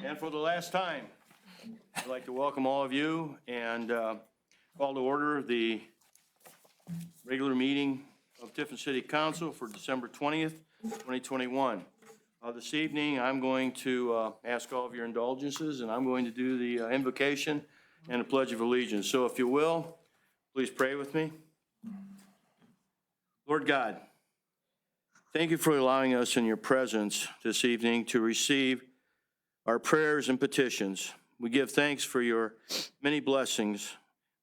And for the last time, I'd like to welcome all of you and call to order the regular meeting of Tiffin City Council for December 20th, 2021. This evening, I'm going to ask all of your indulgences, and I'm going to do the invocation and the Pledge of Allegiance. So if you will, please pray with me. Lord God, thank you for allowing us in your presence this evening to receive our prayers and petitions. We give thanks for your many blessings.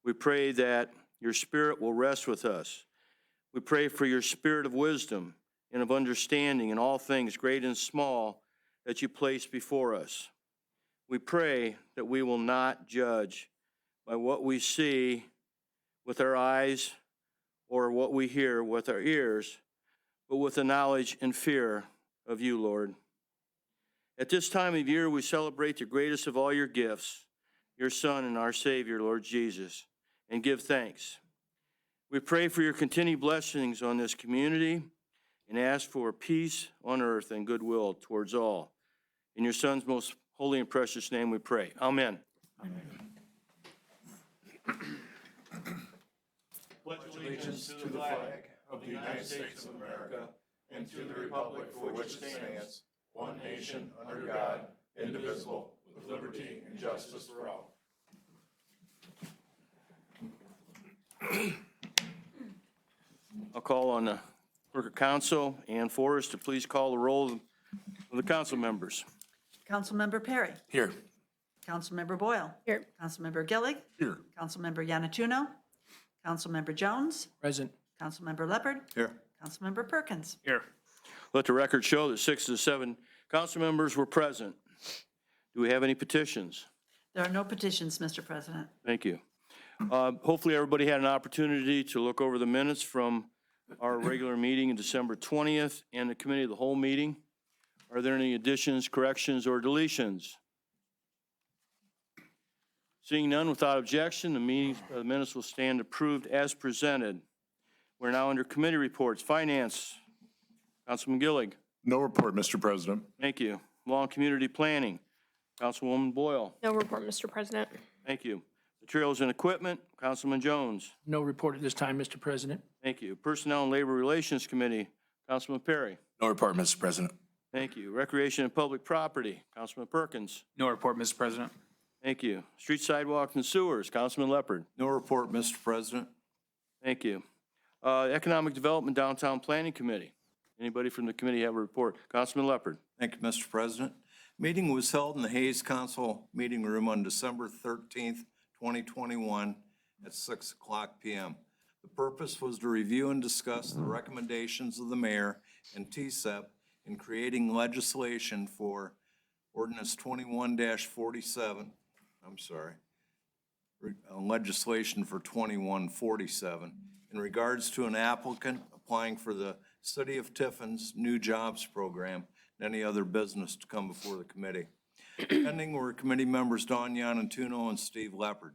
We pray that your spirit will rest with us. We pray for your spirit of wisdom and of understanding in all things, great and small, that you place before us. We pray that we will not judge by what we see with our eyes or what we hear with our ears, but with the knowledge and fear of you, Lord. At this time of year, we celebrate the greatest of all your gifts, your Son and our Savior, Lord Jesus, and give thanks. We pray for your continued blessings on this community and ask for peace on earth and goodwill towards all. In your Son's most holy and precious name we pray. Amen. Amen. Pledge allegiance to the flag of the United States of America and to the republic for which it stands, one nation, under God, indivisible, with liberty and justice for all. I'll call on the Clerk of Council, Ann Forrest, to please call the roll of the council members. Councilmember Perry. Here. Councilmember Boyle. Here. Councilmember Gillig. Here. Councilmember Yanatuno. Councilmember Jones. Present. Councilmember Leopard. Here. Councilmember Perkins. Here. Let the record show that 6 of the 7 council members were present. Do we have any petitions? There are no petitions, Mr. President. Thank you. Hopefully everybody had an opportunity to look over the minutes from our regular meeting in December 20th and the committee of the whole meeting. Are there any additions, corrections, or deletions? Seeing none, without objection, the minutes will stand approved as presented. We're now under committee reports. Finance, Councilman Gillig. No report, Mr. President. Thank you. Law and Community Planning, Councilwoman Boyle. No report, Mr. President. Thank you. Materials and Equipment, Councilman Jones. No report at this time, Mr. President. Thank you. Personnel and Labor Relations Committee, Councilman Perry. No report, Mr. President. Thank you. Recreation and Public Property, Councilman Perkins. No report, Mr. President. Thank you. Street, Sidewalks, and Sewers, Councilman Leopard. No report, Mr. President. Thank you. Economic Development Downtown Planning Committee. Anybody from the committee have a report? Councilman Leopard. Thank you, Mr. President. Meeting was held in the Hayes Council meeting room on December 13th, 2021 at 6:00 p.m. The purpose was to review and discuss the recommendations of the mayor and TCEP in creating legislation for Ordinance 21-47, legislation for 2147 in regards to an applicant applying for the City of Tiffin's new jobs program and any other business to come before the committee. Pending were committee members Don Yanatuno and Steve Leopard.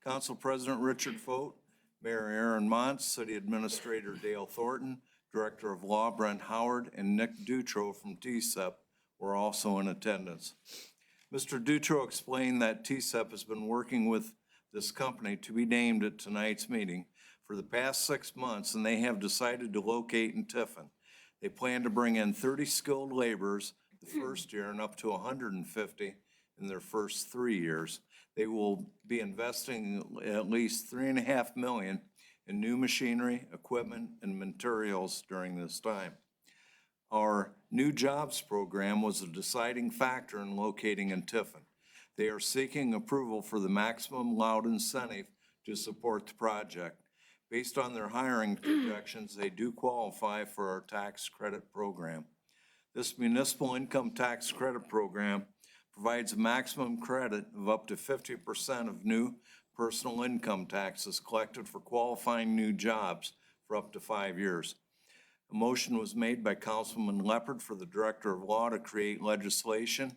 Council President Richard Fote, Mayor Aaron Montz, City Administrator Dale Thornton, Director of Law Brent Howard, and Nick Dutro from TCEP were also in attendance. Mr. Dutro explained that TCEP has been working with this company to be named at tonight's meeting for the past 6 months, and they have decided to locate in Tiffin. They plan to bring in 30 skilled laborers the first year and up to 150 in their first 3 years. They will be investing at least $3.5 million in new machinery, equipment, and materials during this time. Our new jobs program was a deciding factor in locating in Tiffin. They are seeking approval for the maximum allowed incentive to support the project. Based on their hiring projections, they do qualify for our tax credit program. This municipal income tax credit program provides a maximum credit of up to 50% of new personal income taxes collected for qualifying new jobs for up to 5 years. A motion was made by Councilman Leopard for the Director of Law to create legislation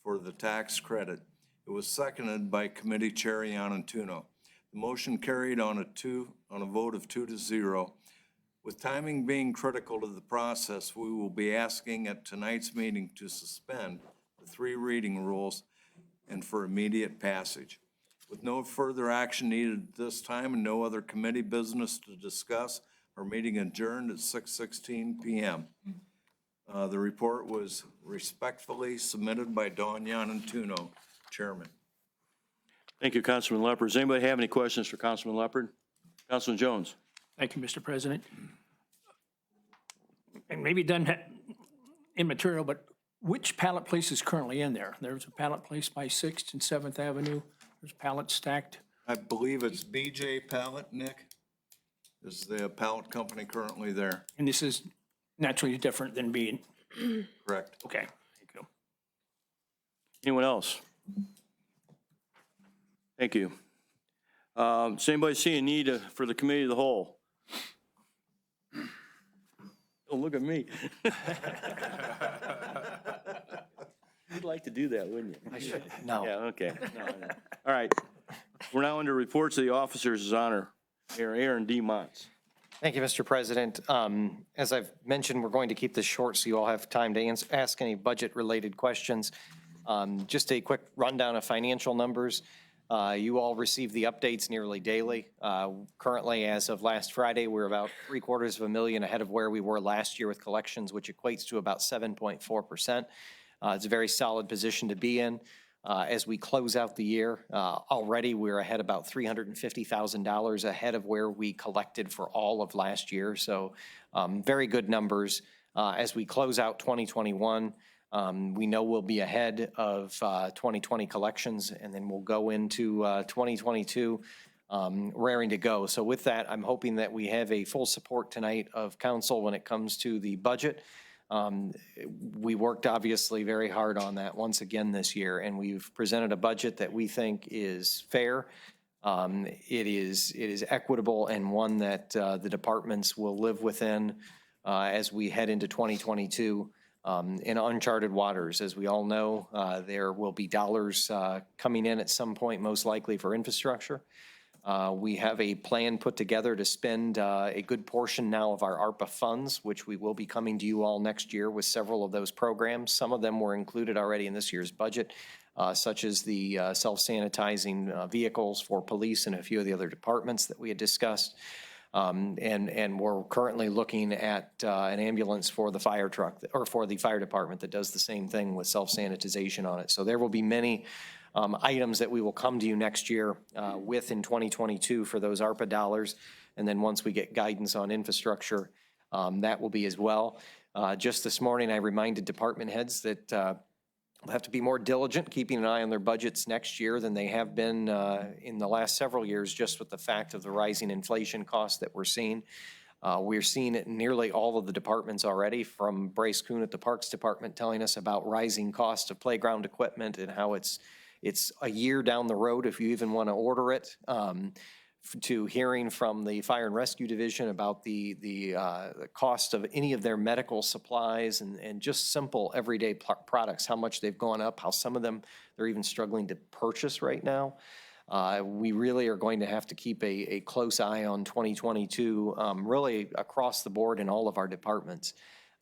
for the tax credit. It was seconded by Committee Chair Yanatuno. The motion carried on a vote of 2-0. With timing being critical to the process, we will be asking at tonight's meeting to suspend the 3 reading rules and for immediate passage. With no further action needed at this time and no other committee business to discuss, our meeting adjourned at 6:16 PM. The report was respectfully submitted by Dawn Yanatuno, Chairman. Thank you, Councilman Leopard. Does anybody have any questions for Councilman Leopard? Councilman Jones? Thank you, Mr. President. And maybe it doesn't have immaterial, but which pallet place is currently in there? There's a pallet place by 6th and 7th Avenue. There's pallets stacked. I believe it's BJ Pallet, Nick, is the pallet company currently there. And this is naturally different than being, Correct. okay, thank you. Anyone else? Thank you. Does anybody see a need for the committee of the whole? Don't look at me. You'd like to do that, wouldn't you? No. Yeah, okay. No. All right. We're now under reports of the officers' honor. Mayor Aaron D. Motts. Thank you, Mr. President. As I've mentioned, we're going to keep this short so you all have time to ask any budget-related questions. Just a quick rundown of financial numbers. You all receive the updates nearly daily. Currently, as of last Friday, we're about $750,000 ahead of where we were last year with collections, which equates to about 7.4%. It's a very solid position to be in. As we close out the year, already we're ahead about $350,000 ahead of where we collected for all of last year. So very good numbers. As we close out 2021, we know we'll be ahead of 2020 collections, and then we'll go into 2022 raring to go. So with that, I'm hoping that we have a full support tonight of council when it comes to the budget. We worked obviously very hard on that once again this year, and we've presented a budget that we think is fair. It is equitable and one that the departments will live within as we head into 2022 in uncharted waters. As we all know, there will be dollars coming in at some point, most likely for infrastructure. We have a plan put together to spend a good portion now of our ARPA funds, which we will be coming to you all next year with several of those programs. Some of them were included already in this year's budget, such as the self-sanitizing vehicles for police and a few of the other departments that we had discussed. And we're currently looking at an ambulance for the fire truck, or for the fire department that does the same thing with self-sanitization on it. So there will be many items that we will come to you next year with in 2022 for those ARPA dollars. And then once we get guidance on infrastructure, that will be as well. Just this morning, I reminded department heads that they'll have to be more diligent, keeping an eye on their budgets next year than they have been in the last several years, just with the fact of the rising inflation costs that we're seeing. We're seeing it in nearly all of the departments already, from Bryce Kuhn at the Parks Department telling us about rising costs of playground equipment and how it's a year down the road if you even want to order it, to hearing from the Fire and Rescue Division about the cost of any of their medical supplies and just simple everyday products, how much they've gone up, how some of them they're even struggling to purchase right now. We really are going to have to keep a close eye on 2022, really across the board in all of our departments.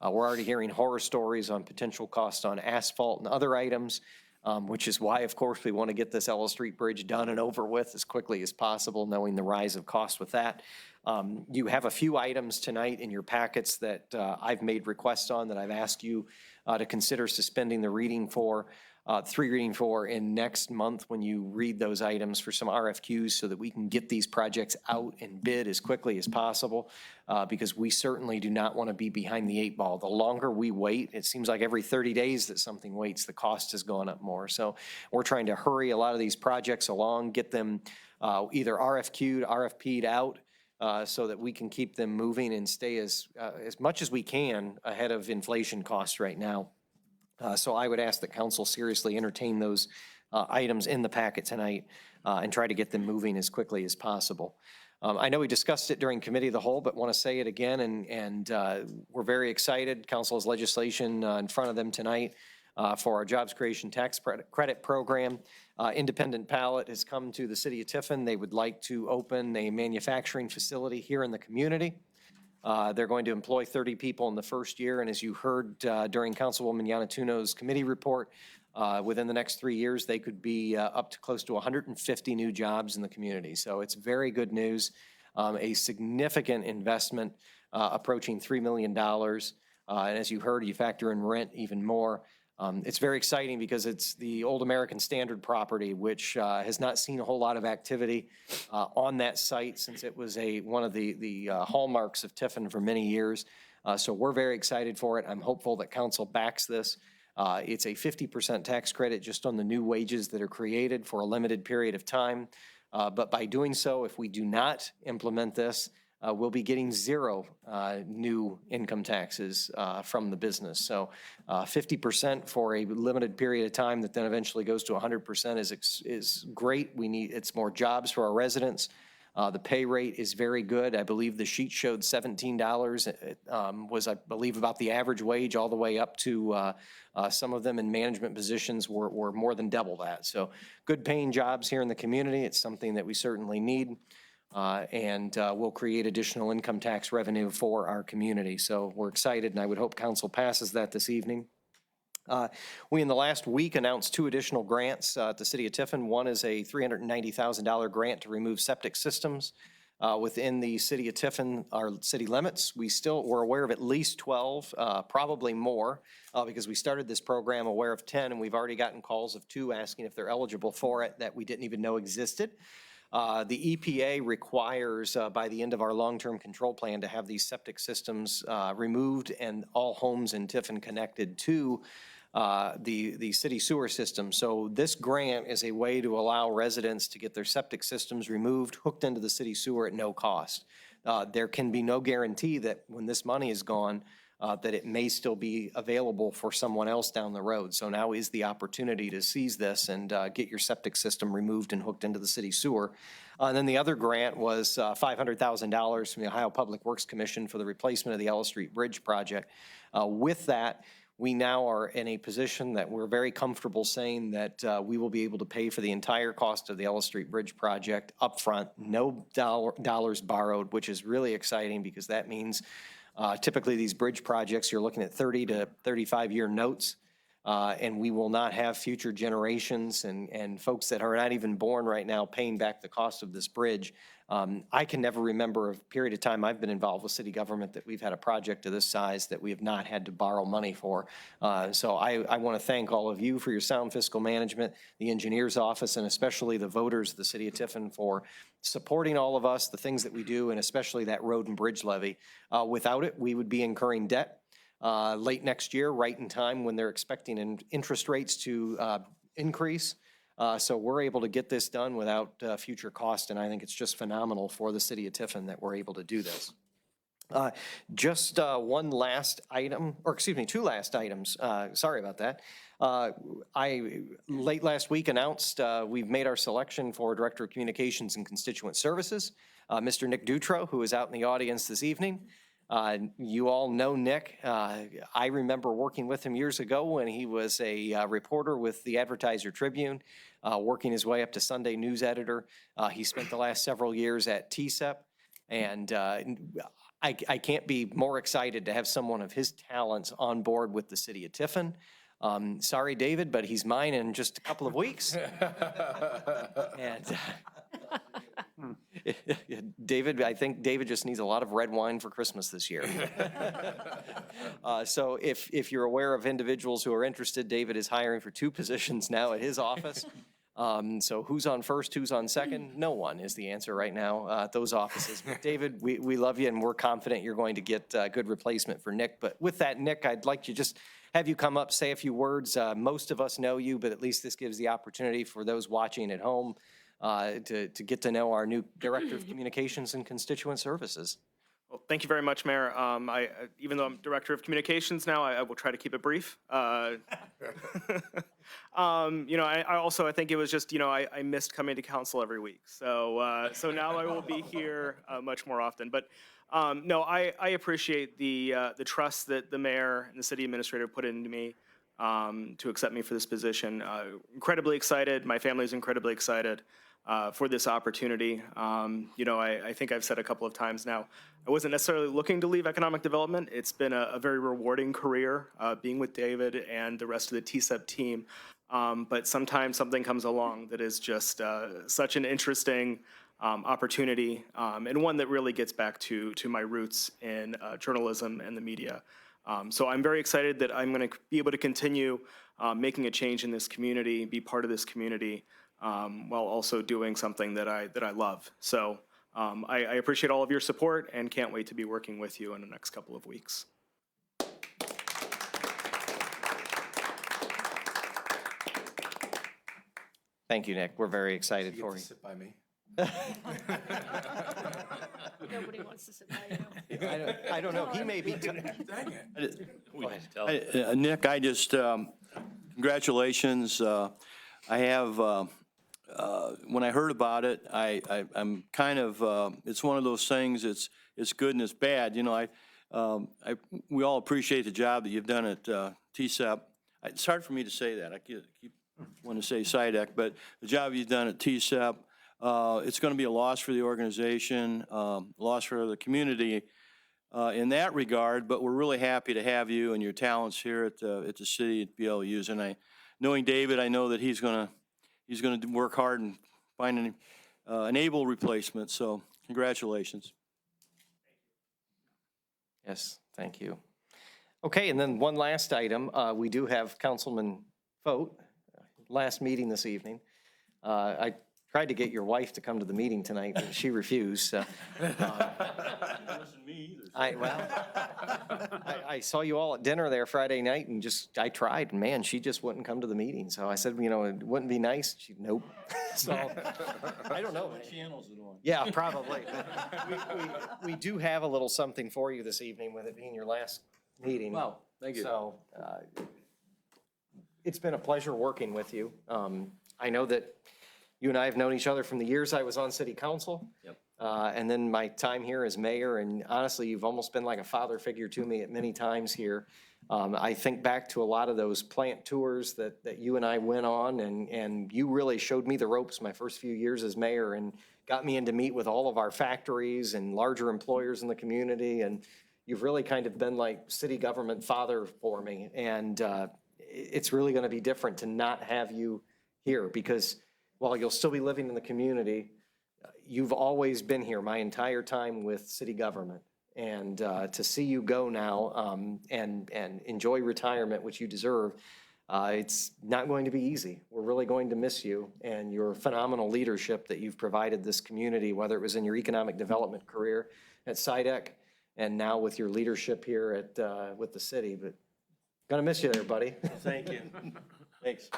We're already hearing horror stories on potential costs on asphalt and other items. Which is why, of course, we want to get this Ellis Street Bridge done and over with as quickly as possible, knowing the rise of cost with that. You have a few items tonight in your packets that I've made requests on that I've asked you to consider suspending the reading for, in next month when you read those items for some RFQs so that we can get these projects out and bid as quickly as possible, because we certainly do not want to be behind the 8 ball. The longer we wait, it seems like every 30 days that something waits, the cost has gone up more. So we're trying to hurry a lot of these projects along, get them either RFP'd out, so that we can keep them moving and stay as much as we can ahead of inflation costs right now. So I would ask that council seriously entertain those items in the packet tonight and try to get them moving as quickly as possible. I know we discussed it during committee of the whole, but want to say it again, and we're very excited. Council has legislation in front of them tonight for our Jobs Creation Tax Credit Program. Independent Pallet has come to the city of Tiffin. They would like to open a manufacturing facility here in the community. They're going to employ 30 people in the first year, and as you heard during Councilwoman Yanatuno's committee report, Within the next 3 years, they could be up to close to 150 new jobs in the community. So it's very good news. A significant investment approaching $3 million. And as you heard, you factor in rent even more. It's very exciting because it's the old American Standard property, which has not seen a whole lot of activity on that site since it was one of the hallmarks of Tiffin for many years. So we're very excited for it. I'm hopeful that council backs this. It's a 50% tax credit just on the new wages that are created for a limited period of time. But by doing so, if we do not implement this, we'll be getting zero new income taxes from the business. So 50% for a limited period of time that then eventually goes to 100% is great. It's more jobs for our residents. The pay rate is very good. I believe the sheet showed $17. It was, I believe, about the average wage all the way up to some of them in management positions were more than double that. So good paying jobs here in the community. It's something that we certainly need. And will create additional income tax revenue for our community. So we're excited, and I would hope council passes that this evening. We, in the last week, announced 2 additional grants at the City of Tiffin. One is a $390,000 grant to remove septic systems within the City of Tiffin, our city limits. We're aware of at least 12, probably more, because we started this program aware of 10, and we've already gotten calls of 2 asking if they're eligible for it that we didn't even know existed. The EPA requires by the end of our long-term control plan to have these septic systems removed and all homes in Tiffin connected to the city sewer system. So this grant is a way to allow residents to get their septic systems removed, hooked into the city sewer at no cost. There can be no guarantee that when this money is gone, that it may still be available for someone else down the road. So now is the opportunity to seize this and get your septic system removed and hooked into the city sewer. And then the other grant was $500,000 from the Ohio Public Works Commission for the replacement of the Ellis Street Bridge project. With that, we now are in a position that we're very comfortable saying that we will be able to pay for the entire cost of the Ellis Street Bridge project upfront, no dollars borrowed, which is really exciting because that means typically these bridge projects, you're looking at 30 to 35-year notes, and we will not have future generations and folks that are not even born right now paying back the cost of this bridge. I can never remember a period of time I've been involved with city government that we've had a project of this size that we have not had to borrow money for. So I want to thank all of you for your sound fiscal management, the engineer's office, and especially the voters of the City of Tiffin for supporting all of us, the things that we do, and especially that road and bridge levy. Without it, we would be incurring debt late next year, right in time when they're expecting interest rates to increase. So we're able to get this done without future cost, and I think it's just phenomenal for the City of Tiffin that we're able to do this. Just one last item, or excuse me, 2 last items. Sorry about that. I, late last week, announced we've made our selection for Director of Communications and Constituent Services, Mr. Nick Dutro, who is out in the audience this evening. You all know Nick. I remember working with him years ago when he was a reporter with the Advertiser Tribune, working his way up to Sunday news editor. He spent the last several years at TSEP, and I can't be more excited to have someone of his talents on board with the City of Tiffin. Sorry, David, but he's mine in just a couple of weeks. And David, I think David just needs a lot of red wine for Christmas this year. So if you're aware of individuals who are interested, David is hiring for 2 positions now at his office. So who's on first, who's on second? No one is the answer right now at those offices. But David, we love you, and we're confident you're going to get a good replacement for Nick. But with that, Nick, I'd like to just have you come up, say a few words. Most of us know you, but at least this gives the opportunity for those watching at home to get to know our new Director of Communications and Constituent Services. Well, thank you very much, Mayor. Even though I'm Director of Communications now, I will try to keep it brief. I think it was just, I missed coming to council every week. So now I will be here much more often. But no, I appreciate the trust that the mayor and the city administrator put into me to accept me for this position. Incredibly excited. My family is incredibly excited for this opportunity. I think I've said a couple of times now, I wasn't necessarily looking to leave economic development. It's been a very rewarding career being with David and the rest of the TSEP team. But sometimes something comes along that is just such an interesting opportunity, and one that really gets back to my roots in journalism and the media. So I'm very excited that I'm going to be able to continue making a change in this community, be part of this community, while also doing something that I love. So I appreciate all of your support and can't wait to be working with you in the next couple of weeks. Thank you, Nick. We're very excited for you. Sit by me. Nobody wants to sit by you. I don't know, he may be. Dang it. Nick, I just, congratulations. I have, when I heard about it, I'm kind of, it's one of those things, it's good and it's bad. You know, we all appreciate the job that you've done at TSEP. It's hard for me to say that. I keep wanting to say SIDEC, but the job you've done at TSEP, it's going to be a loss for the organization, loss for the community in that regard, but we're really happy to have you and your talents here at the city to be able to use. And knowing David, I know that he's going to work hard and find an able replacement, so congratulations. Yes, thank you. Okay, and then one last item. We do have Councilman Vogt, last meeting this evening. I tried to get your wife to come to the meeting tonight, but she refused. I saw you all at dinner there Friday night and I tried, and man, she just wouldn't come to the meeting. So I said, you know, it wouldn't be nice. She, nope. So I don't know. What channel is it on? Yeah, probably. We do have a little something for you this evening with it being your last meeting. Wow, thank you. So it's been a pleasure working with you. I know that you and I have known each other from the years I was on city council. Yep. And then my time here as mayor, and honestly, you've almost been like a father figure to me at many times here. I think back to a lot of those plant tours that you and I went on, and you really showed me the ropes my first few years as mayor and got me in to meet with all of our factories and larger employers in the community. And you've really kind of been like city government father for me. And it's really going to be different to not have you here, because while you'll still be living in the community, you've always been here my entire time with city government. And to see you go now and enjoy retirement, which you deserve, it's not going to be easy. We're really going to miss you and your phenomenal leadership that you've provided this community, whether it was in your economic development career at SIDEC and now with your leadership here at with the city. But gonna miss you there, buddy. Thank you. Thanks.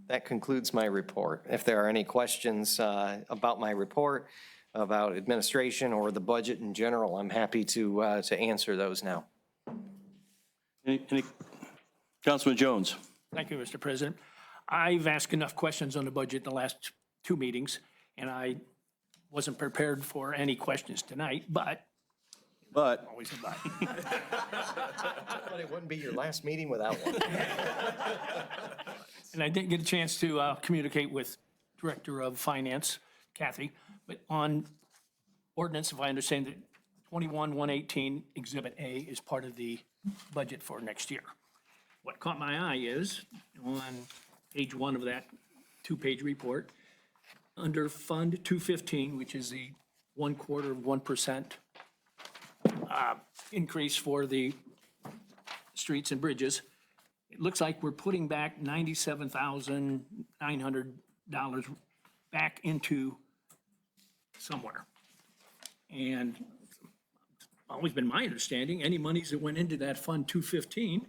That concludes my report. If there are any questions about my report, about administration or the budget in general, I'm happy to answer those now. Any Councilman Jones? Thank you, Mr. President. I've asked enough questions on the budget in the last two meetings, and I wasn't prepared for any questions tonight, but always a but. But it wouldn't be your last meeting without one. And I didn't get a chance to communicate with Director of Finance, Kathy, but on ordinance, if I understand it, 21-118 Exhibit A is part of the budget for next year. What caught my eye is on page 1 of that two-page report, under Fund 215, which is the 0.25% increase for the streets and bridges, it looks like we're putting back $97,900 back into somewhere. And it's always been my understanding, any monies that went into that Fund 215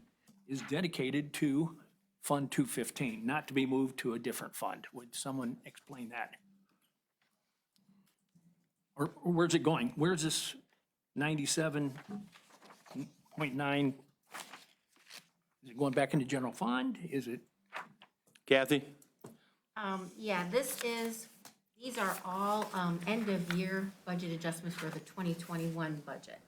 is dedicated to Fund 215, not to be moved to a different fund. Would someone explain that? Or where's it going? Where's this 97.9? Is it going back into general fund? Is it? Kathy? Yeah, these are all end-of-year budget adjustments for the 2021 budget.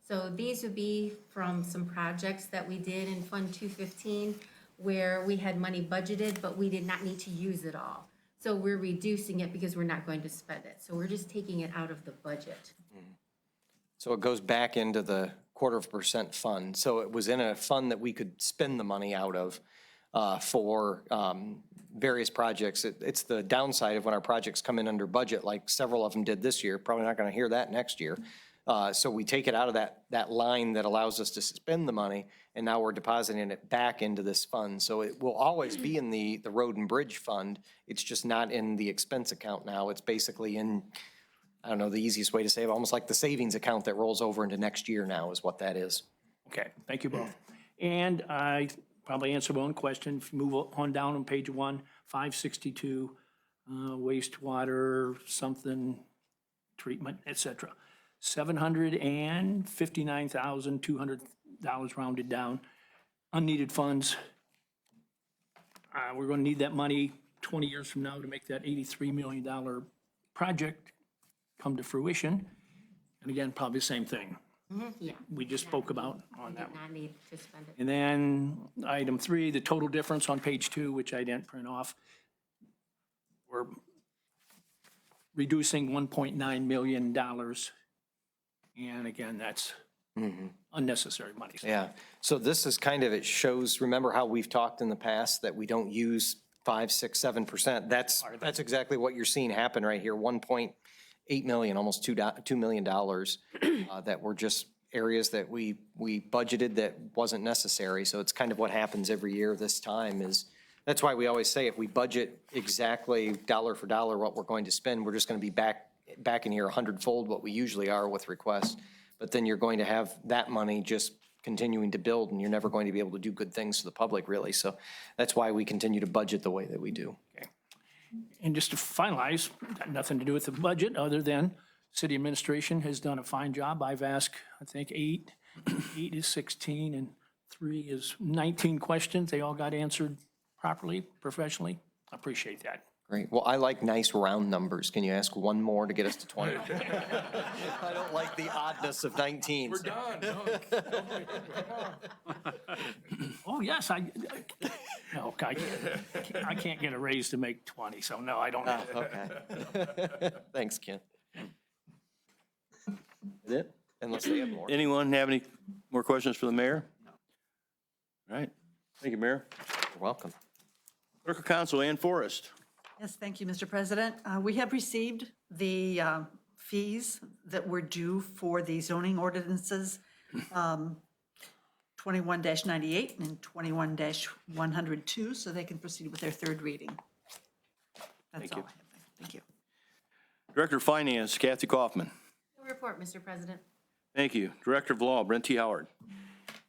So these would be from some projects that we did in Fund 215 where we had money budgeted, but we did not need to use it all. So we're reducing it because we're not going to spend it. So we're just taking it out of the budget. So it goes back into the 0.25% fund. So it was in a fund that we could spend the money out of for various projects. It's the downside of when our projects come in under budget, like several of them did this year. Probably not going to hear that next year. So we take it out of that line that allows us to spend the money, and now we're depositing it back into this fund. So it will always be in the road and bridge fund. It's just not in the expense account now. It's basically in, I don't know, the easiest way to say it, almost like the savings account that rolls over into next year now is what that is. Okay, thank you both. And I probably answered my own question. If you move on down on page 1, 562, wastewater, something, treatment, et cetera. $759,200 rounded down. Unneeded funds. We're going to need that money 20 years from now to make that $83 million project come to fruition. And again, probably the same thing Yeah, we just spoke about on that did one. not need to spend it. And then item 3, the total difference on page 2, which I didn't print off. We're reducing $1.9 million. And again, that's unnecessary money. Yeah, so this is kind of, it shows, remember how we've talked in the past that we don't use 5, 6, 7%? That's exactly what you're seeing happen right here, 1.8 million, almost $2 million that were just areas that we budgeted that wasn't necessary. So it's kind of what happens every year this time is, that's why we always say if we budget exactly dollar for dollar what we're going to spend, we're just going to be back in here 100-fold what we usually are with requests. But then you're going to have that money just continuing to build, and you're never going to be able to do good things to the public, really. So that's why we continue to budget the way that we do. And just to finalize, got nothing to do with the budget, other than city administration has done a fine job. I've asked, I think, 8 is 16, and 3 is 19 questions. They all got answered properly, professionally. I appreciate that. Great. Well, I like nice round numbers. Can you ask one more to get us to 20? I don't like the oddness of 19. We're done. Oh, yes, I can't get a raise to make 20, so no, I don't know. Okay. Thanks, Ken. Is it? Unless they have more. Anyone have any more questions for the mayor? All right. Thank you, Mayor. You're welcome. Clerk of Council, Ann Forrest. Yes, thank you, Mr. President. We have received the fees that were due for the zoning ordinances, 21-98 and 21-102, so they can proceed with their third reading. That's all I have. Thank you. Director of Finance, Kathy Kaufman. No report, Mr. President. Thank you. Director of Law, Brent T. Howard.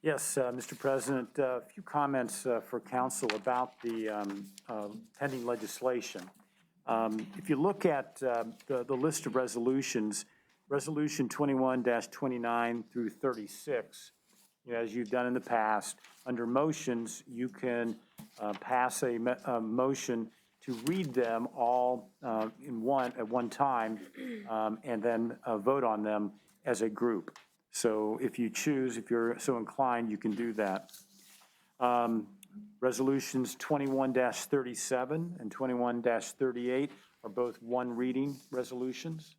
Yes, Mr. President, a few comments for council about the pending legislation. If you look at the list of resolutions, Resolution 21-29 through 36, as you've done in the past, under motions, you can pass a motion to read them all at one time and then vote on them as a group. So if you choose, if you're so inclined, you can do that. Resolutions 21-37 and 21-38 are both one reading resolutions.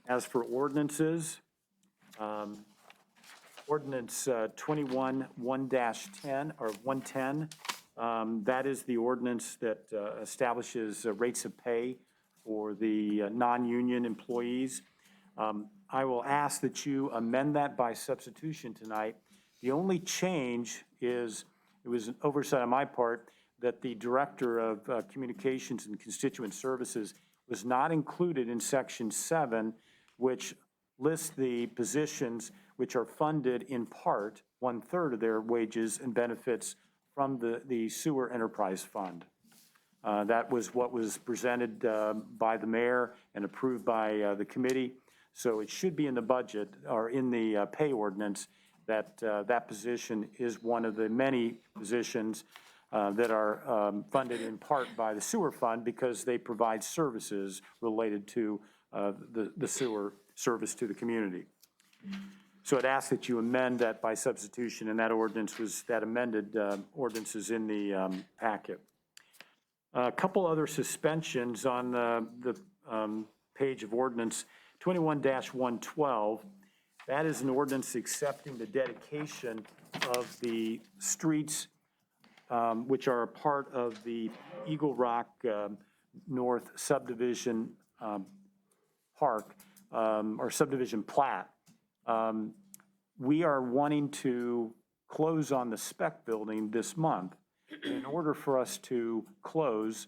As for ordinances, ordinance 21-1-10 or 110, that is the ordinance that establishes rates of pay for the non-union employees. I will ask that you amend that by substitution tonight. The only change is, it was an oversight on my part, that the Director of Communications and Constituent Services was not included in Section 7, which lists the positions which are funded in part, 1/3 of their wages and benefits from the Sewer Enterprise Fund. That was what was presented by the mayor and approved by the committee. So it should be in the budget or in the pay ordinance that that position is one of the many positions that are funded in part by the sewer fund because they provide services related to the sewer service to the community. So I'd ask that you amend that by substitution, and that ordinance was, that amended ordinance is in the packet. A couple other suspensions on the page of ordinance 21-112. That is an ordinance accepting the dedication of the streets which are a part of the Eagle Rock North subdivision park, or subdivision plat. We are wanting to close on the spec building this month. In order for us to close,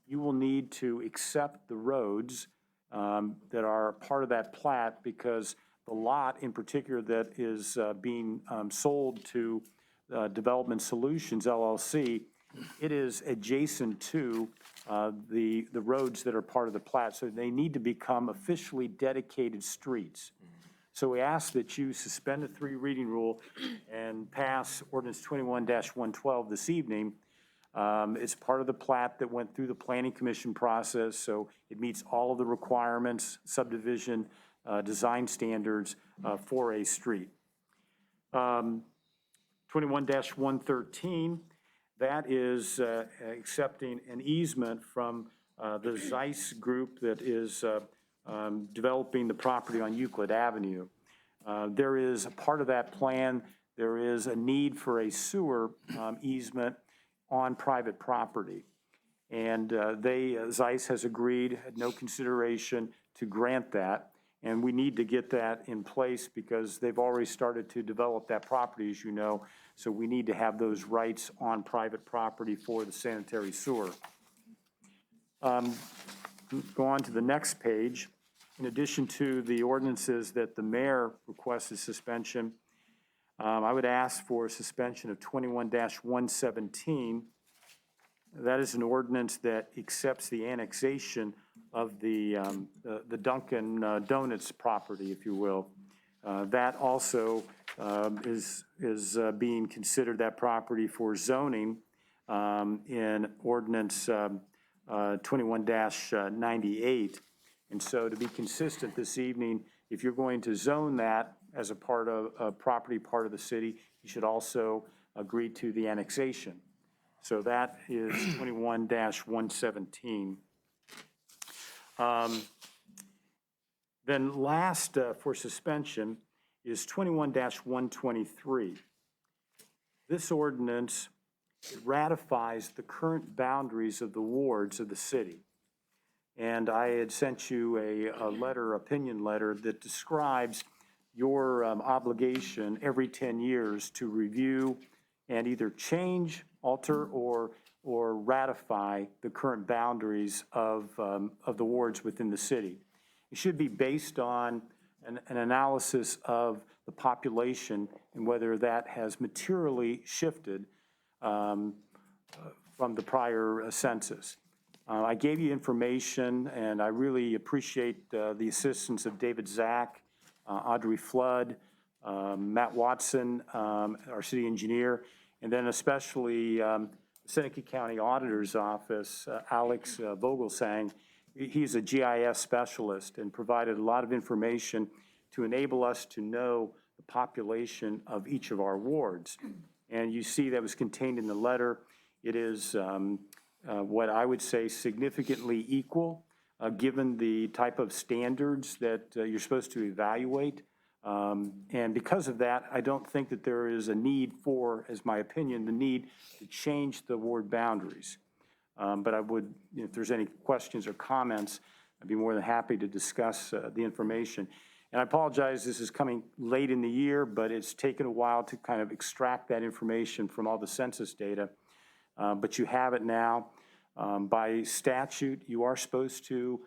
you will need to accept the roads that are part of that plat, because the lot in particular that is being sold to Development Solutions LLC, it is adjacent to the roads that are part of the plat, so they need to become officially dedicated streets. So we ask that you suspend the 3 reading rule and pass ordinance 21-112 this evening. It's part of the plat that went through the Planning Commission process, so it meets all of the requirements, subdivision design standards for a street. 21-113, that is accepting an easement from the Zeiss Group that is developing the property on Euclid Avenue. There is a part of that plan, there is a need for a sewer easement on private property. And Zeiss has agreed at no consideration to grant that. And we need to get that in place because they've already started to develop that property, as you know. So we need to have those rights on private property for the sanitary sewer. Go on to the next page. In addition to the ordinances that the mayor requested suspension, I would ask for a suspension of 21-117. That is an ordinance that accepts the annexation of the Dunkin' Donuts property, if you will. That also is being considered, that property, for zoning in ordinance 21-98. And so to be consistent this evening, if you're going to zone that as a part of a property part of the city, you should also agree to the annexation. So that is 21-117. Then last for suspension is 21-123. This ordinance ratifies the current boundaries of the wards of the city. And I had sent you a letter, opinion letter, that describes your obligation every 10 years to review and either change, alter, or ratify the current boundaries of the wards within the city. It should be based on an analysis of the population and whether that has materially shifted from the prior census. I gave you information, and I really appreciate the assistance of David Zach, Audrey Flood, Matt Watson, our city engineer, and then especially the Seneca County Auditor's Office, Alex Vogelsang. He's a GIS specialist and provided a lot of information to enable us to know the population of each of our wards. And you see that was contained in the letter. It is what I would say significantly equal, given the type of standards that you're supposed to evaluate. And because of that, I don't think that there is a need for, as my opinion, the need to change the ward boundaries. But I would, if there's any questions or comments, I'd be more than happy to discuss the information. And I apologize, this is coming late in the year, but it's taken a while to kind of extract that information from all the census data. But you have it now. By statute, you are supposed to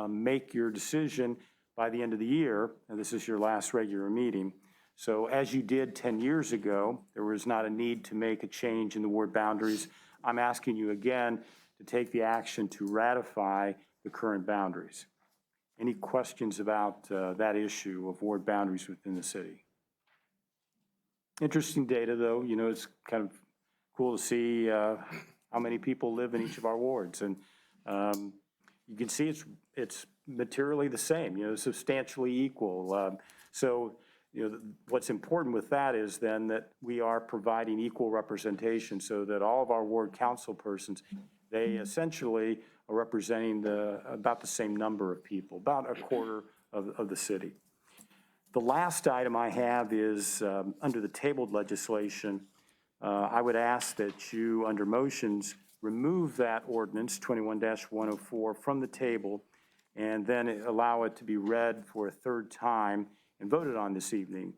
make your decision by the end of the year, and this is your last regular meeting. So as you did 10 years ago, there was not a need to make a change in the ward boundaries. I'm asking you again to take the action to ratify the current boundaries. Any questions about that issue of ward boundaries within the city? Interesting data, though. You know, it's kind of cool to see how many people live in each of our wards. And you can see it's materially the same, you know, substantially equal. So, you know, what's important with that is then that we are providing equal representation so that all of our ward council persons, they essentially are representing about the same number of people, about a quarter of the city. The last item I have is under the tabled legislation. I would ask that you, under motions, remove that ordinance 21-104 from the table and then allow it to be read for a third time and voted on this evening.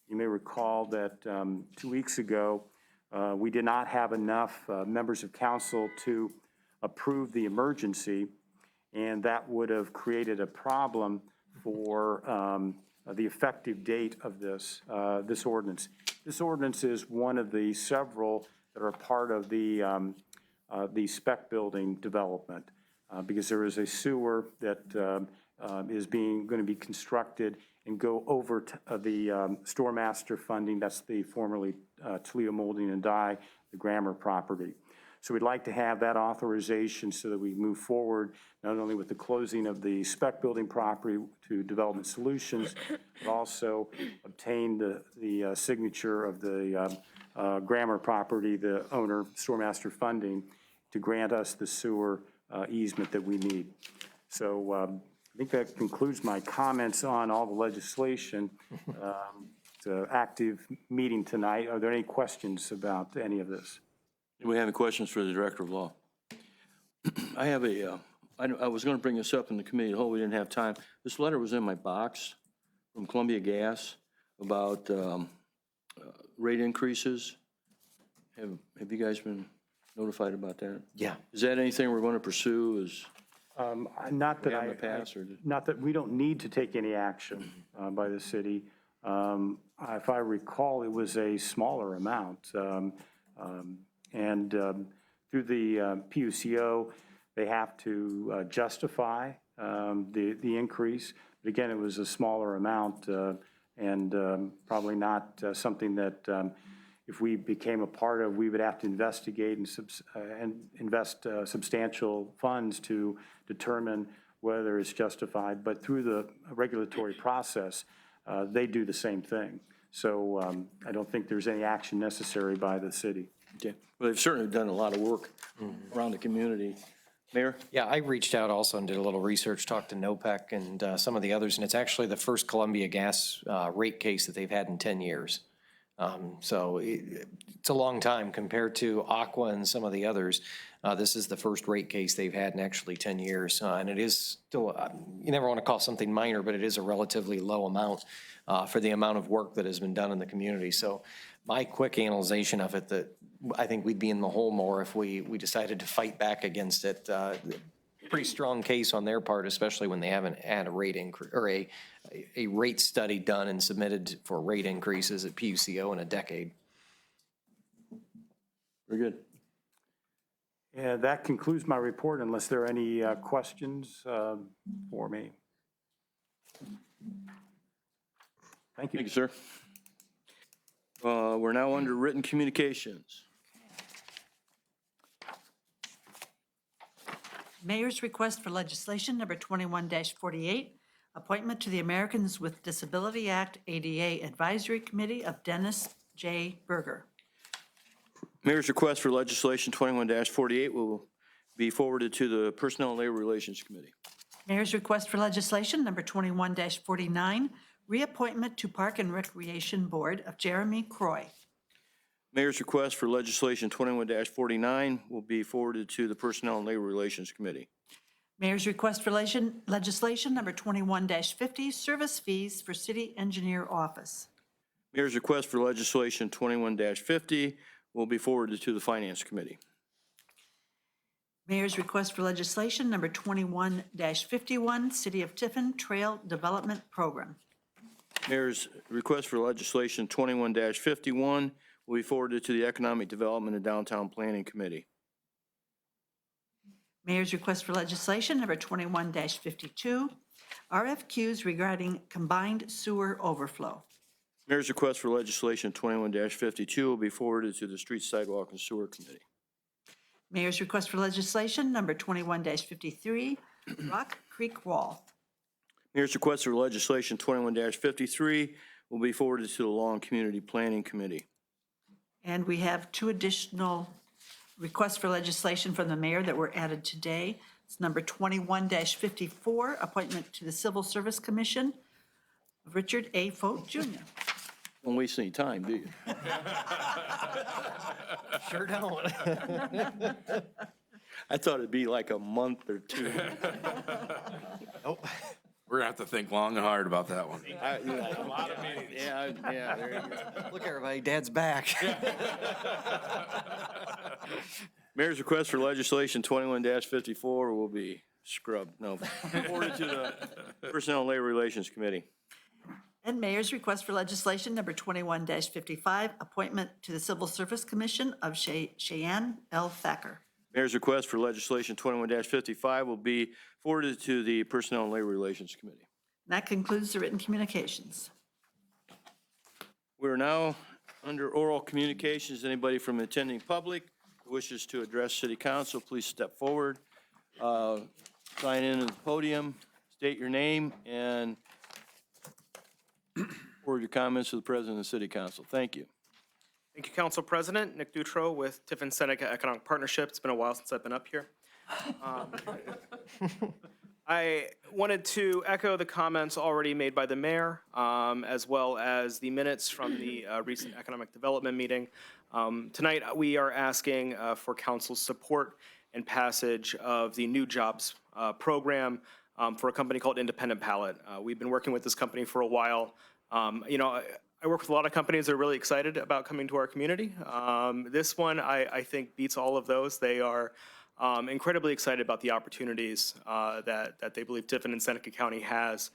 You may recall that 2 weeks ago, we did not have enough members of council to approve the emergency, and that would have created a problem for the effective date of this ordinance. This ordinance is one of the several that are part of the spec building development, because there is a sewer that is going to be constructed and go over to the Store Master funding. That's the formerly Toledo Molding and Dye, the Grammar property. So we'd like to have that authorization so that we move forward not only with the closing of the spec building property to Development Solutions, but also obtain the signature of the Grammar property, the owner, Store Master Funding, to grant us the sewer easement that we need. So I think that concludes my comments on all the legislation. It's an active meeting tonight. Are there any questions about any of this? Do we have any questions for the Director of Law? I have I was going to bring this up in the committee. We didn't have time. This letter was in my box from Columbia Gas about rate increases. Have you guys been notified about that? Yeah. Is that anything we're going to pursue? Not that in the past, or not that we don't need to take any action by the city. If I recall, it was a smaller amount. And through the PUCO, they have to justify the increase. But again, it was a smaller amount and probably not something that if we became a part of, we would have to investigate and invest substantial funds to determine whether it's justified. But through the regulatory process, they do the same thing. So I don't think there's any action necessary by the city. Okay. Well, they've certainly done a lot of work around the community. Mayor? Yeah, I reached out also and did a little research, talked to NOPEC and some of the others, and it's actually the first Columbia Gas rate case that they've had in 10 years. So it's a long time compared to Aqua and some of the others. This is the first rate case they've had in actually 10 years. And it is still, you never want to call something minor, but it is a relatively low amount for the amount of work that has been done in the community. So my quick analyzation of it, that I think we'd be in the hole more if we decided to fight back against it. Pretty strong case on their part, especially when they haven't had a rate increase or a rate study done and submitted for rate increases at PUCO in a decade. Very good. And that concludes my report, unless there are any questions for me. Thank you. Thank you, sir. We're now under written communications. Mayor's request for legislation number 21-48, appointment to the Americans with Disability Act ADA Advisory Committee of Dennis J. Berger. Mayor's request for legislation 21-48 will be forwarded to the Personnel and Labor Relations Committee. Mayor's request for legislation number 21-49, reappointment to Park and Recreation Board of Jeremy Croy. Mayor's request for legislation 21-49 will be forwarded to the Personnel and Labor Relations Committee. Mayor's request for legislation number 21-50, service fees for City Engineer Office. Mayor's request for legislation 21-50 will be forwarded to the Finance Committee. Mayor's request for legislation number 21-51, City of Tiffin Trail Development Program. Mayor's request for legislation 21-51 will be forwarded to the Economic Development and Downtown Planning Committee. Mayor's request for legislation number 21-52, RFQs regarding combined sewer overflow. Mayor's request for legislation 21-52 will be forwarded to the Street, Sidewalk, and Sewer Committee. Mayor's request for legislation number 21-53, Rock Creek Wall. Mayor's request for legislation 21-53 will be forwarded to the Law and Community Planning Committee. And we have two additional requests for legislation from the mayor that were added today. It's number 21-54, appointment to the Civil Service Commission. of Richard A. Foat Jr. Don't waste any time, do you? Sure don't. I thought it'd be like a month or two. We're gonna have to think long and hard about that one. A lot of meetings. Yeah, there you go. Look, everybody, Dad's back. Mayor's request for legislation 21-54 will be scrubbed, no, forwarded to the Personnel and Labor Relations Committee. And Mayor's request for legislation number 21-55, appointment to the Civil Service Commission of Cheyenne L. Thacker. Mayor's request for legislation 21-55 will be forwarded to the Personnel and Labor Relations Committee. That concludes the written communications. We're now under oral communications. Anybody from the attending public who wishes to address City Council, please step forward, sign in at the podium, state your name, and forward your comments to the President of the City Council. Thank you. Thank you, Council President. Nick Dutro with Tiffin City Economic Partnership. It's been a while since I've been up here. I wanted to echo the comments already made by the mayor, as well as the minutes from the recent economic development meeting. Tonight, we are asking for council's support and passage of the new jobs program for a company called Independent Pallet. We've been working with this company for a while. I work with a lot of companies that are really excited about coming to our community. This one, I think, beats all of those. They are incredibly excited about the opportunities that they believe Tiffin and Seneca County has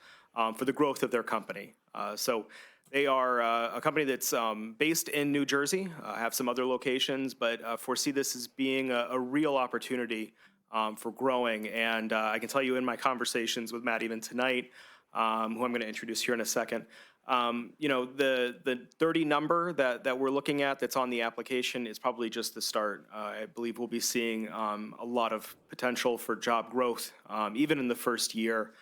for the growth of their company. So they are a company that's based in New Jersey, have some other locations, but foresee this as being a real opportunity for growing. And I can tell you in my conversations with Matt even tonight, who I'm going to introduce here in a second, the 30 number that we're looking at that's on the application is probably just the start. I believe we'll be seeing a lot of potential for job growth, even in the first year.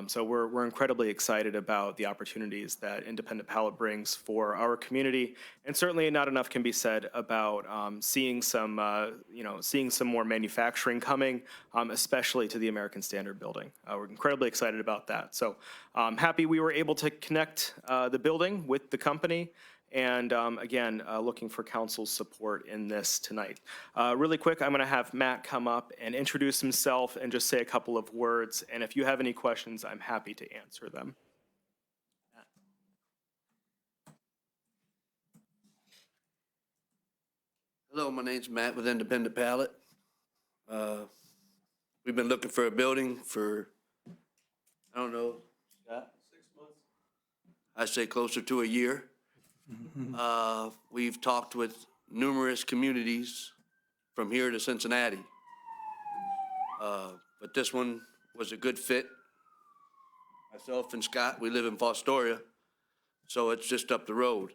So we're incredibly excited about the opportunities that Independent Pallet brings for our community, and certainly not enough can be said about seeing some more manufacturing coming, especially to the American Standard Building. We're incredibly excited about that. So happy we were able to connect the building with the company. And again, looking for council's support in this tonight. Really quick, I'm going to have Matt come up and introduce himself and just say a couple of words. And if you have any questions, I'm happy to answer them. Hello, my name's Matt with Independent Pallet. We've been looking for a building for, I don't know, Scott? 6 months. I'd say closer to a year. We've talked with numerous communities from here to Cincinnati. But this one was a good fit. Myself and Scott, we live in Fostoria, so it's just up the road.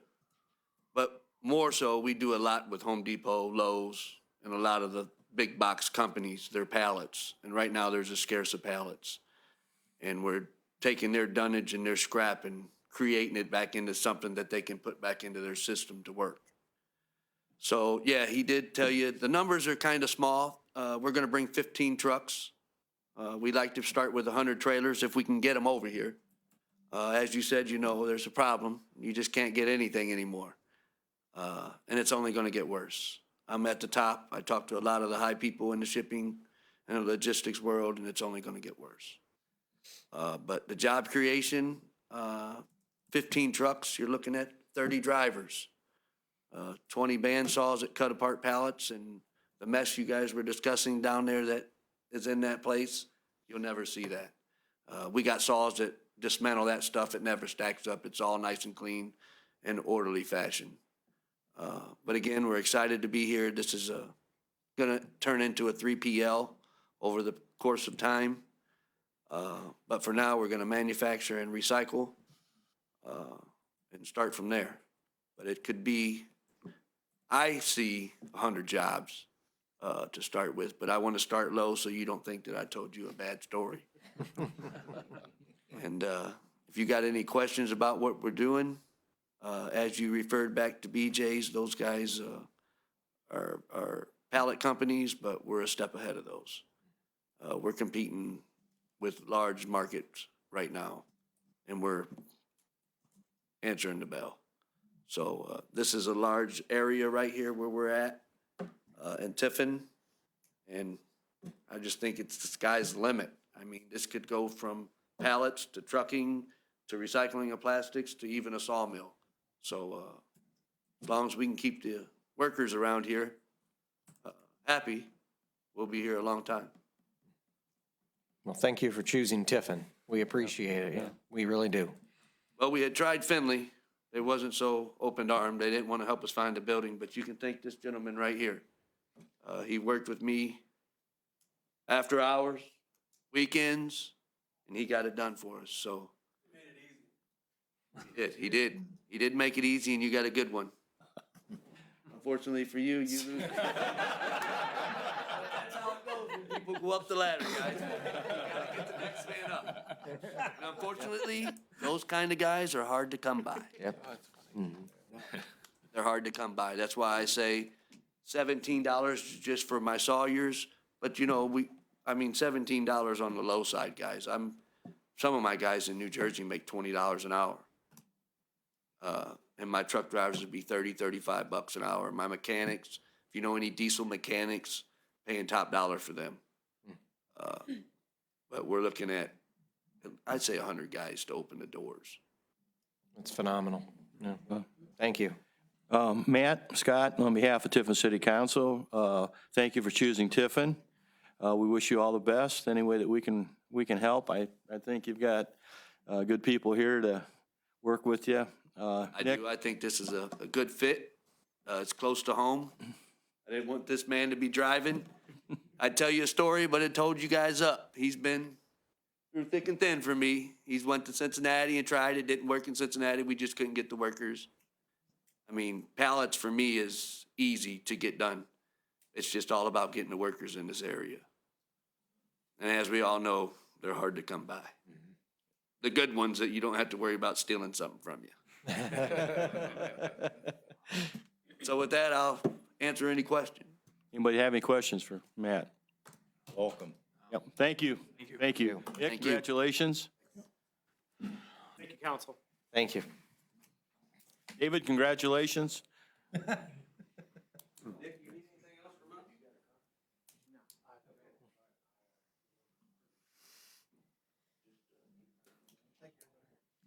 But more so, we do a lot with Home Depot, Lowe's, and a lot of the big box companies, their pallets. And right now, there's a scarce of pallets. And we're taking their dunnage and their scrap and creating it back into something that they can put back into their system to work. So, yeah, he did tell you, the numbers are kind of small. We're going to bring 15 trucks. We'd like to start with 100 trailers if we can get them over here. As you said, there's a problem. You just can't get anything anymore. And it's only going to get worse. I'm at the top. I talked to a lot of the high people in the shipping and the logistics world, and it's only going to get worse. But the job creation, 15 trucks, you're looking at 30 drivers, 20 bandsaws that cut apart pallets, and the mess you guys were discussing down there that is in that place, you'll never see that. We got saws that dismantle that stuff. It never stacks up. It's all nice and clean in orderly fashion. But again, we're excited to be here. This is going to turn into a 3PL over the course of time. But for now, we're going to manufacture and recycle and start from there. But it could be, I see 100 jobs to start with, but I want to start low so you don't think that I told you a bad story. And if you got any questions about what we're doing, as you referred back to BJ's, those guys are pallet companies, but we're a step ahead of those. We're competing with large markets right now, and we're answering the bell. So this is a large area right here where we're at in Tiffin. And I just think it's the sky's the limit. I mean, this could go from pallets to trucking to recycling of plastics to even a sawmill. So as long as we can keep the workers around here happy, we'll be here a long time. Well, thank you for choosing Tiffin. We appreciate it, yeah, we really do. Well, we had tried Finley. They wasn't so open-armed. They didn't want to help us find a building, but you can thank this gentleman right here. He worked with me after hours, weekends, and he got it done for us, so. He did. He did make it easy, and you got a good one. Unfortunately for you, you lose. That's how it goes when people go up the ladder, guys. You gotta get the next man up. And unfortunately, those kind of guys are hard to come by. Yep. They're hard to come by. That's why I say $17 just for my sawyers. But you know, $17 on the low side, guys. Some of my guys in New Jersey make $20 an hour. And my truck drivers would be $35 an hour. My mechanics, if you know any diesel mechanics, paying top dollar for them. But we're looking at, I'd say 100 guys to open the doors. It's phenomenal. Yeah. Thank you. Matt, Scott, on behalf of Tiffin City Council, thank you for choosing Tiffin. We wish you all the best any way that we can help. I think you've got good people here to work with you. I Nick? do. I think this is a good fit. It's close to home. I didn't want this man to be driving. I'd tell you a story, but it told you guys up. He's been through thick and thin for me. He's went to Cincinnati and tried. It didn't work in Cincinnati. We just couldn't get the workers. I mean, pallets for me is easy to get done. It's just all about getting the workers in this area. And as we all know, they're hard to come by. The good ones that you don't have to worry about stealing something from you. So with that, I'll answer any question. Anybody have any questions for Matt? Welcome. Yep, thank you. Thank you. Nick, Thank you. congratulations. Thank you, council. Thank you. David, congratulations.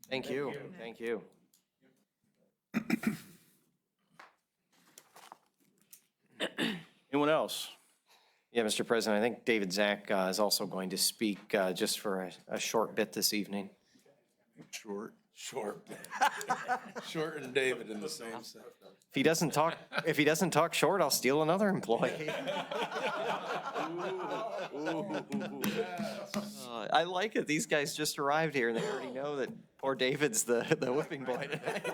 Thank you. Thank you. Anyone else? Yeah, Mr. President, I think David Zach is also going to speak just for a short bit this evening. Short. Short. Short and David in the same sentence. If he doesn't talk short, I'll steal another employee. I like it. These guys just arrived here and they already know that poor David's the whipping boy tonight.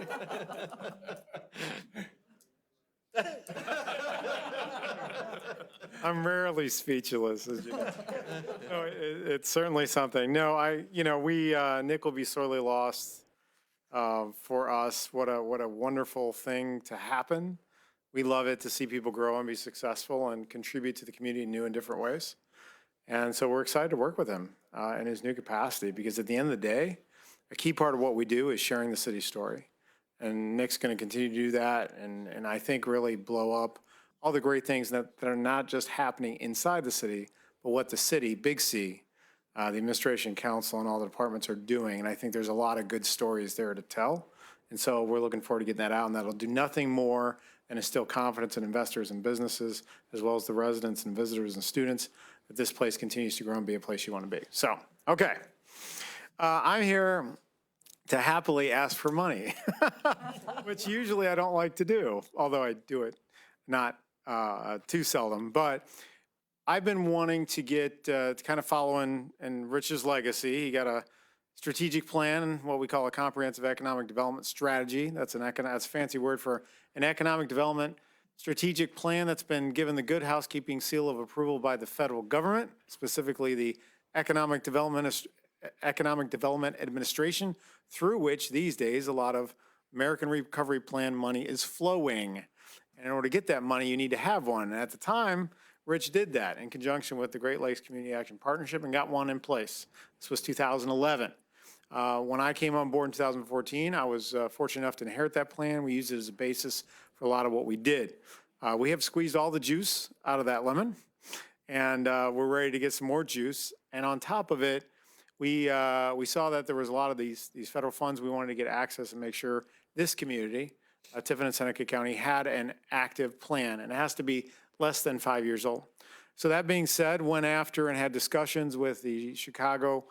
I'm rarely speechless, as you know. No, it's certainly something. No, Nick will be sorely lost for us. What a wonderful thing to happen. We love it to see people grow and be successful and contribute to the community in new and different ways. And so we're excited to work with him in his new capacity, because at the end of the day, a key part of what we do is sharing the city's story. And Nick's going to continue to do that, and I think really blow up all the great things that are not just happening inside the city, but what the city, Big C, the administration, council, and all the departments are doing. And I think there's a lot of good stories there to tell. And so we're looking forward to getting that out, and that'll do nothing more than instill confidence in investors and businesses, as well as the residents and visitors and students, that this place continues to grow and be a place you want to be. So, okay. I'm here to happily ask for money, which usually I don't like to do, although I do it not too seldom. But I've been wanting to get to kind of follow in Rich's legacy. He got a strategic plan, what we call a comprehensive economic development strategy. That's a fancy word for an economic development strategic plan that's been given the Good Housekeeping seal of approval by the federal government, specifically the Economic Development Administration, through which these days a lot of American Recovery Plan money is flowing. And in order to get that money, you need to have one. And at the time, Rich did that in conjunction with the Great Lakes Community Action Partnership and got one in place. This was 2011. When I came on board in 2014, I was fortunate enough to inherit that plan. We used it as a basis for a lot of what we did. We have squeezed all the juice out of that lemon, and we're ready to get some more juice. And on top of it, we saw that there was a lot of these federal funds we wanted to get access and make sure this community, Tiffin and Seneca County, had an active plan, and it has to be less than 5 years old. So that being said, went after and had discussions with the Chicago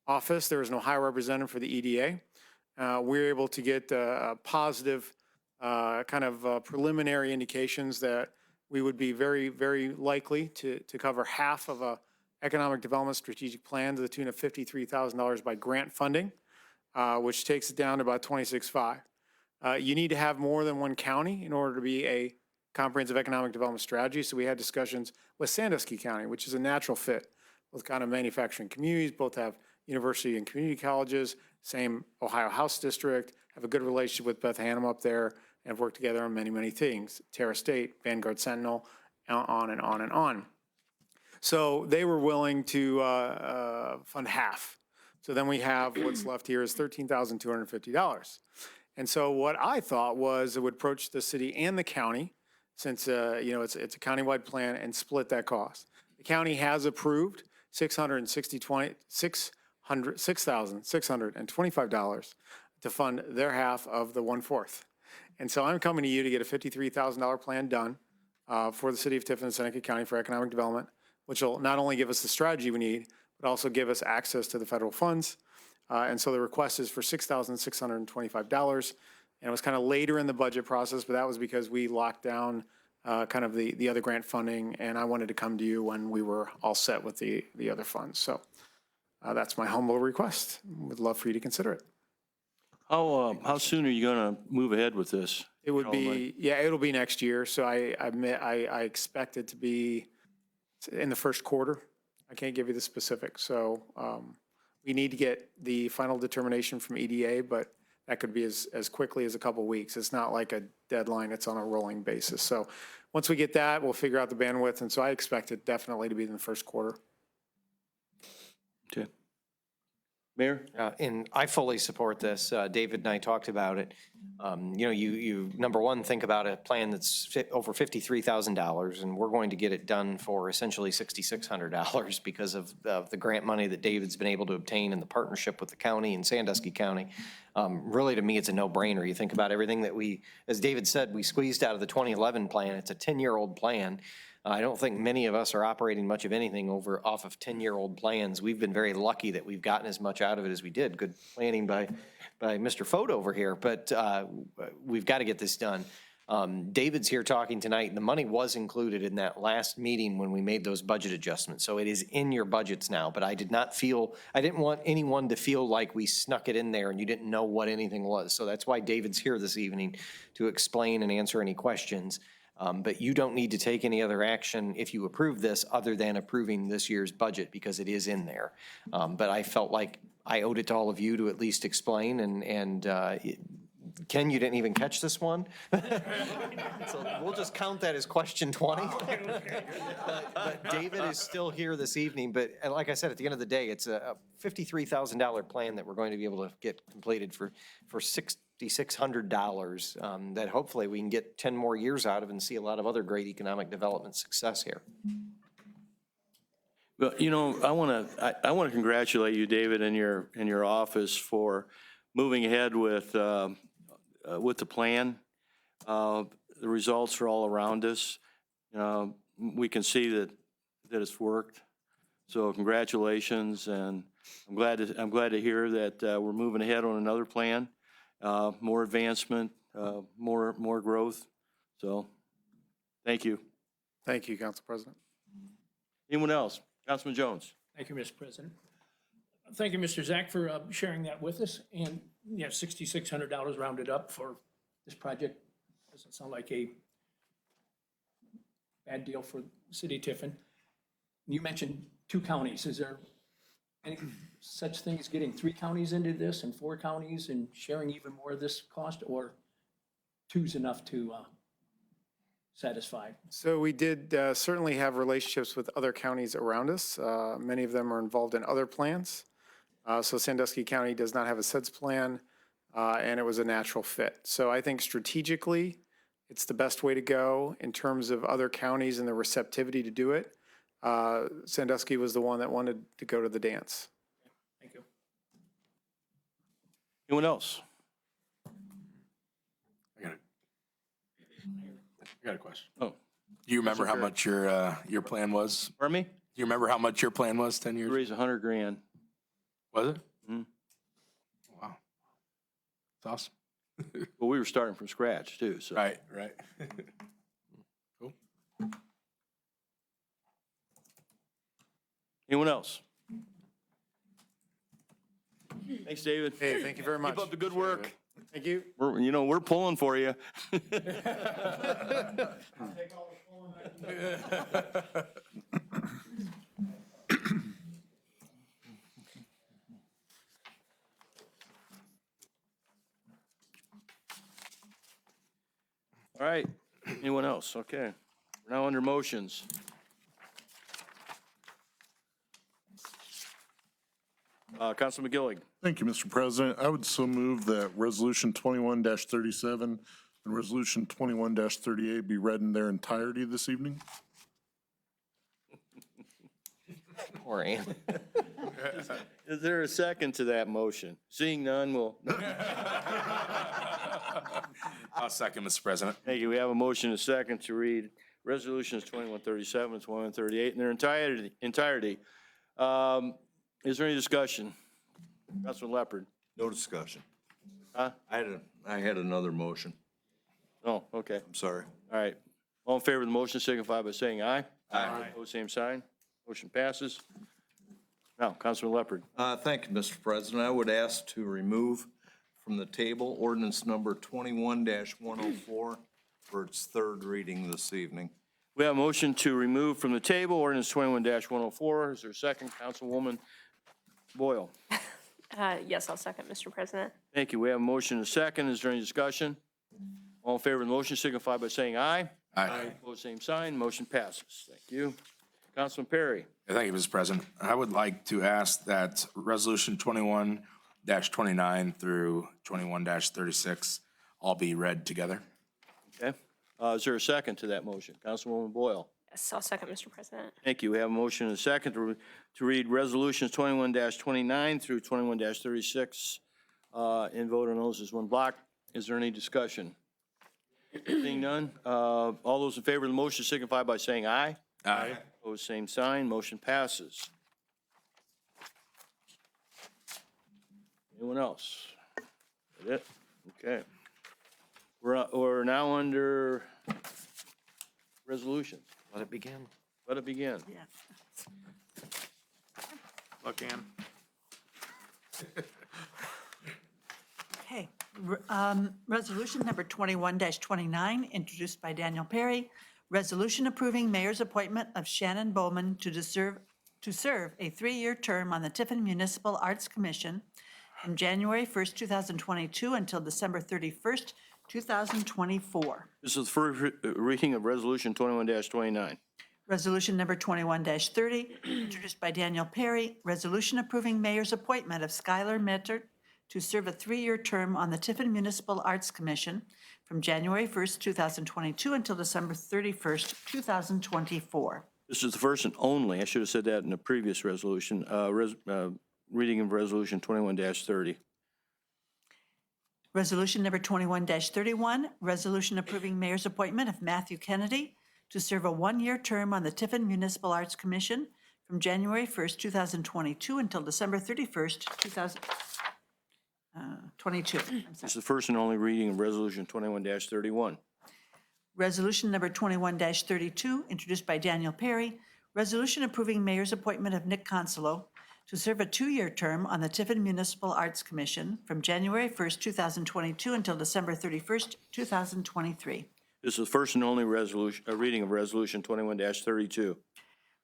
office. There was an Ohio representative for the EDA. We were able to get positive preliminary indications that we would be very, very likely to cover half of a economic development strategic plan to the tune of $53,000 by grant funding, which takes it down to about 26.5. You need to have more than one county in order to be a comprehensive economic development strategy. So we had discussions with Sandusky County, which is a natural fit. Both kind of manufacturing communities, both have university and community colleges, same Ohio House District, have a good relationship with Beth Hannum up there, and have worked together on many, many things. Terra State, Vanguard Sentinel, on and on and on. So they were willing to fund half. So then we have what's left here is $13,250. And so what I thought was it would approach the city and the county, since it's a countywide plan, and split that cost. The county has approved $6,625 to fund their half of the 1/4. And so I'm coming to you to get a $53,000 plan done for the city of Tiffin and Seneca County for economic development, which will not only give us the strategy we need, but also give us access to the federal funds. And so the request is for $6,625. And it was kind of later in the budget process, but that was because we locked down kind of the other grant funding, and I wanted to come to you when we were all set with the other funds. So that's my humble request. Would love for you to consider it. How soon are you going to move ahead with this? It would be, yeah, it'll be next year. So I expect it to be in the first quarter. I can't give you the specifics. So we need to get the final determination from EDA, but that could be as quickly as a couple weeks. It's not like a deadline, it's on a rolling basis. So once we get that, we'll figure out the bandwidth. And so I expect it definitely to be in the first quarter. Okay. Mayor? And I fully support this. David and I talked about it. You number one, think about a plan that's over $53,000, and we're going to get it done for essentially $6,600 because of the grant money that David's been able to obtain in the partnership with the county and Sandusky County. Really, to me, it's a no-brainer. You think about everything that as David said, we squeezed out of the 2011 plan. It's a 10-year-old plan. I don't think many of us are operating much of anything off of 10-year-old plans. We've been very lucky that we've gotten as much out of it as we did. Good planning by Mr. Fote over here, but we've got to get this done. David's here talking tonight, and the money was included in that last meeting when we made those budget adjustments. So it is in your budgets now, but I didn't want anyone to feel like we snuck it in there and you didn't know what anything was. So that's why David's here this evening to explain and answer any questions. But you don't need to take any other action if you approve this other than approving this year's budget because it is in there. But I felt like I owed it to all of you to at least explain. And Ken, you didn't even catch this one? So we'll just count that as question 20. But David is still here this evening. But like I said, at the end of the day, it's a $53,000 plan that we're going to be able to get completed for $6,600 that hopefully we can get 10 more years out of and see a lot of other great economic development success here. Well, I want to congratulate you, David, and your office for moving ahead with the plan. The results are all around us. We can see that it's worked. So congratulations, and I'm glad to hear that we're moving ahead on another plan. More advancement, more growth. So, thank you. Thank you, Council President. Anyone else? Councilman Jones. Thank you, Mr. President. Thank you, Mr. Zach, for sharing that with us. And yeah, $6,600 rounded up for this project. Doesn't sound like a bad deal for the city of Tiffin. You mentioned 2 counties. Is there any such thing as getting 3 counties into this and 4 counties and sharing even more of this cost, or 2's enough to satisfy? So we did certainly have relationships with other counties around us. Many of them are involved in other plans. So Sandusky County does not have a SEDS plan, and it was a natural fit. So I think strategically, it's the best way to go in terms of other counties and the receptivity to do it. Sandusky was the one that wanted to go to the dance. Thank you. Anyone else? I got a question. Oh, Do you remember how much your plan was? pardon me? Do you remember how much your plan was 10 years? Raise 100 grand. Was it? Mhm. Wow. It's awesome. Well, we were starting from scratch too, so. Right, right. Cool. Anyone else? Thanks, David. Hey, thank you very much. Keep up the good work. Thank you. We're pulling for you. All right, anyone else? Okay, we're now under motions. Councilman McGillig. Thank you, Mr. President. I would so move that Resolution 21-37 and Resolution 21-38 be read in their entirety this evening. Poor Ann. Is there a second to that motion? Seeing none, we'll. I'll second, Mr. President. Thank you. We have a motion and a second to read resolutions 2137 and 2138 in their entirety. Is there any discussion? Councilman Leopard? No discussion. Huh? I had another motion. Oh, okay. I'm sorry. All right. All in favor of the motion signify by saying aye. Aye. Opposed, same sign. Motion passes. Now, Councilman Leopard. Thank you, Mr. President. I would ask to remove from the table ordinance number 21-104 for its third reading this evening. We have a motion to remove from the table ordinance 21-104. Is there a second? Councilwoman Boyle. Yes, I'll second, Mr. President. Thank you. We have a motion and a second. Is there any discussion? All in favor of the motion signify by saying aye. Aye. Opposed, same sign. Motion passes. Thank you. Councilman Perry. Thank you, Mr. President. I would like to ask that Resolution 21-29 through 21-36 all be read together. Okay. Is there a second to that motion? Councilwoman Boyle. Yes, I'll second, Mr. President. Thank you. We have a motion and a second to read resolutions 21-29 through 21-36 and vote on those as one block. Is there any discussion? Seeing none, all those in favor of the motion signify by saying aye. Aye. Opposed, same sign. Motion passes. Anyone else? That it? Okay. We're now under resolutions. Let it begin. Let it begin. Yeah. Look, Ann. Okay. Resolution number 21-29, introduced by Daniel Perry. Resolution approving mayor's appointment of Shannon Bowman to serve a 3-year term on the Tiffin Municipal Arts Commission from January 1st, 2022 until December 31st, 2024. This is the first reading of resolution 21-29. Resolution number 21-30, introduced by Daniel Perry. Resolution approving mayor's appointment of Skylar Mettert to serve a 3-year term on the Tiffin Municipal Arts Commission from January 1st, 2022 until December 31st, 2024. This is the first and only, I should have said that in the previous resolution, reading of resolution 21-30. Resolution number 21-31, resolution approving mayor's appointment of Matthew Kennedy to serve a 1-year term on the Tiffin Municipal Arts Commission from January 1st, 2022 until December 31st, 2022. This is the first and only reading of resolution 21-31. Resolution number 21-32, introduced by Daniel Perry, resolution approving mayor's appointment of Nick Consolo to serve a 2-year term on the Tiffin Municipal Arts Commission from January 1st, 2022 until December 31st, 2023. This is the first and only reading of resolution 21-32.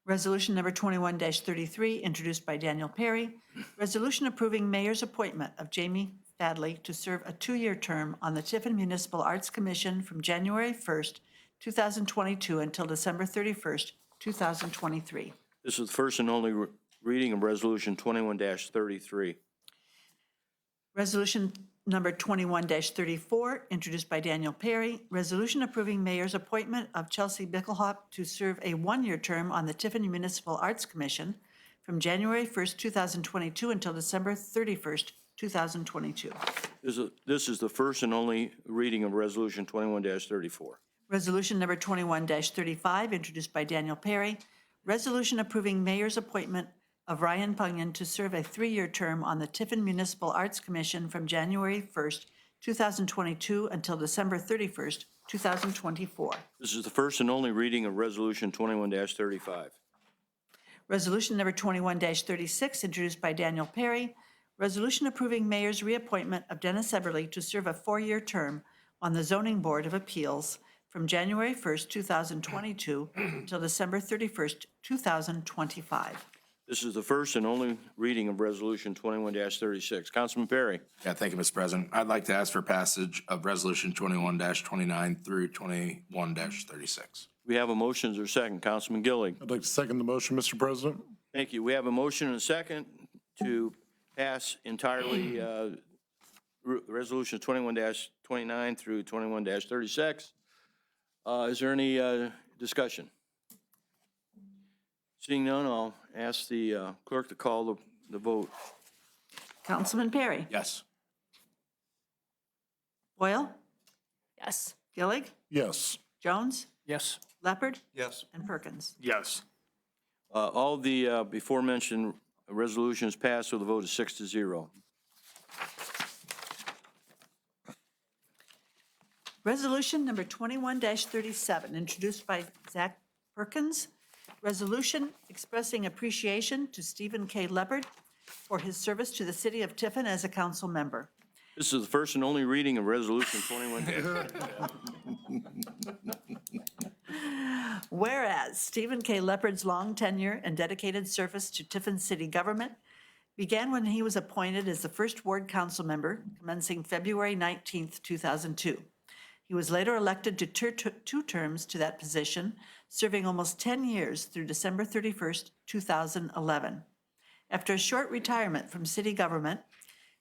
Resolution number 21-33, introduced by Daniel Perry, resolution approving mayor's appointment of Jamie Fadley to serve a 2-year term on the Tiffin Municipal Arts Commission from January 1st, 2022 until December 31st, 2023. This is the first and only reading of Resolution 21-33. Resolution number 21-34, introduced by Daniel Perry, resolution approving mayor's appointment of Chelsea Bickelhop to serve a one-year term on the Tiffin Municipal Arts Commission from January 1st, 2022 until December 31st, 2022. This is the first and only reading of Resolution 21-34. Resolution number 21-35, introduced by Daniel Perry, resolution approving mayor's appointment of Ryan Punyan to serve a three-year term on the Tiffin Municipal Arts Commission from January 1st, 2022 until December 31st, 2024. This is the first and only reading of Resolution 21-35. Resolution number 21-36, introduced by Daniel Perry, resolution approving mayor's reappointment of Dennis Eberly to serve a four-year term on the Zoning Board of Appeals from January 1st, 2022 until December 31st, 2025. This is the first and only reading of Resolution 21-36. Councilman Perry. Yeah, thank you, Mr. President. I'd like to ask for passage of Resolution 21-29 through 21-36. We have a motion. Is there a second? Councilman Gillig. I'd like to second the motion, Mr. President. Thank you. We have a motion and a second to pass entirely Resolution 21-29 through 21-36. Is there any discussion? Seeing none, I'll ask the clerk to call the vote. Councilman Perry? Yes. Boyle? Yes. Gillig? Yes. Jones? Yes. Leopard? Yes. And Perkins? Yes. All the before mentioned resolutions passed with a vote of 6-0. Resolution number 21-37, introduced by Zach Perkins. Resolution expressing appreciation to Stephen K. Leopard for his service to the city of Tiffin as a council member. This is the first and only reading of Resolution 21. Whereas Stephen K. Leopard's long tenure and dedicated service to Tiffin city government began when he was appointed as the first ward council member, commencing February 19th, 2002. He was later elected to two terms to that position, serving almost 10 years through December 31st, 2011. After a short retirement from city government,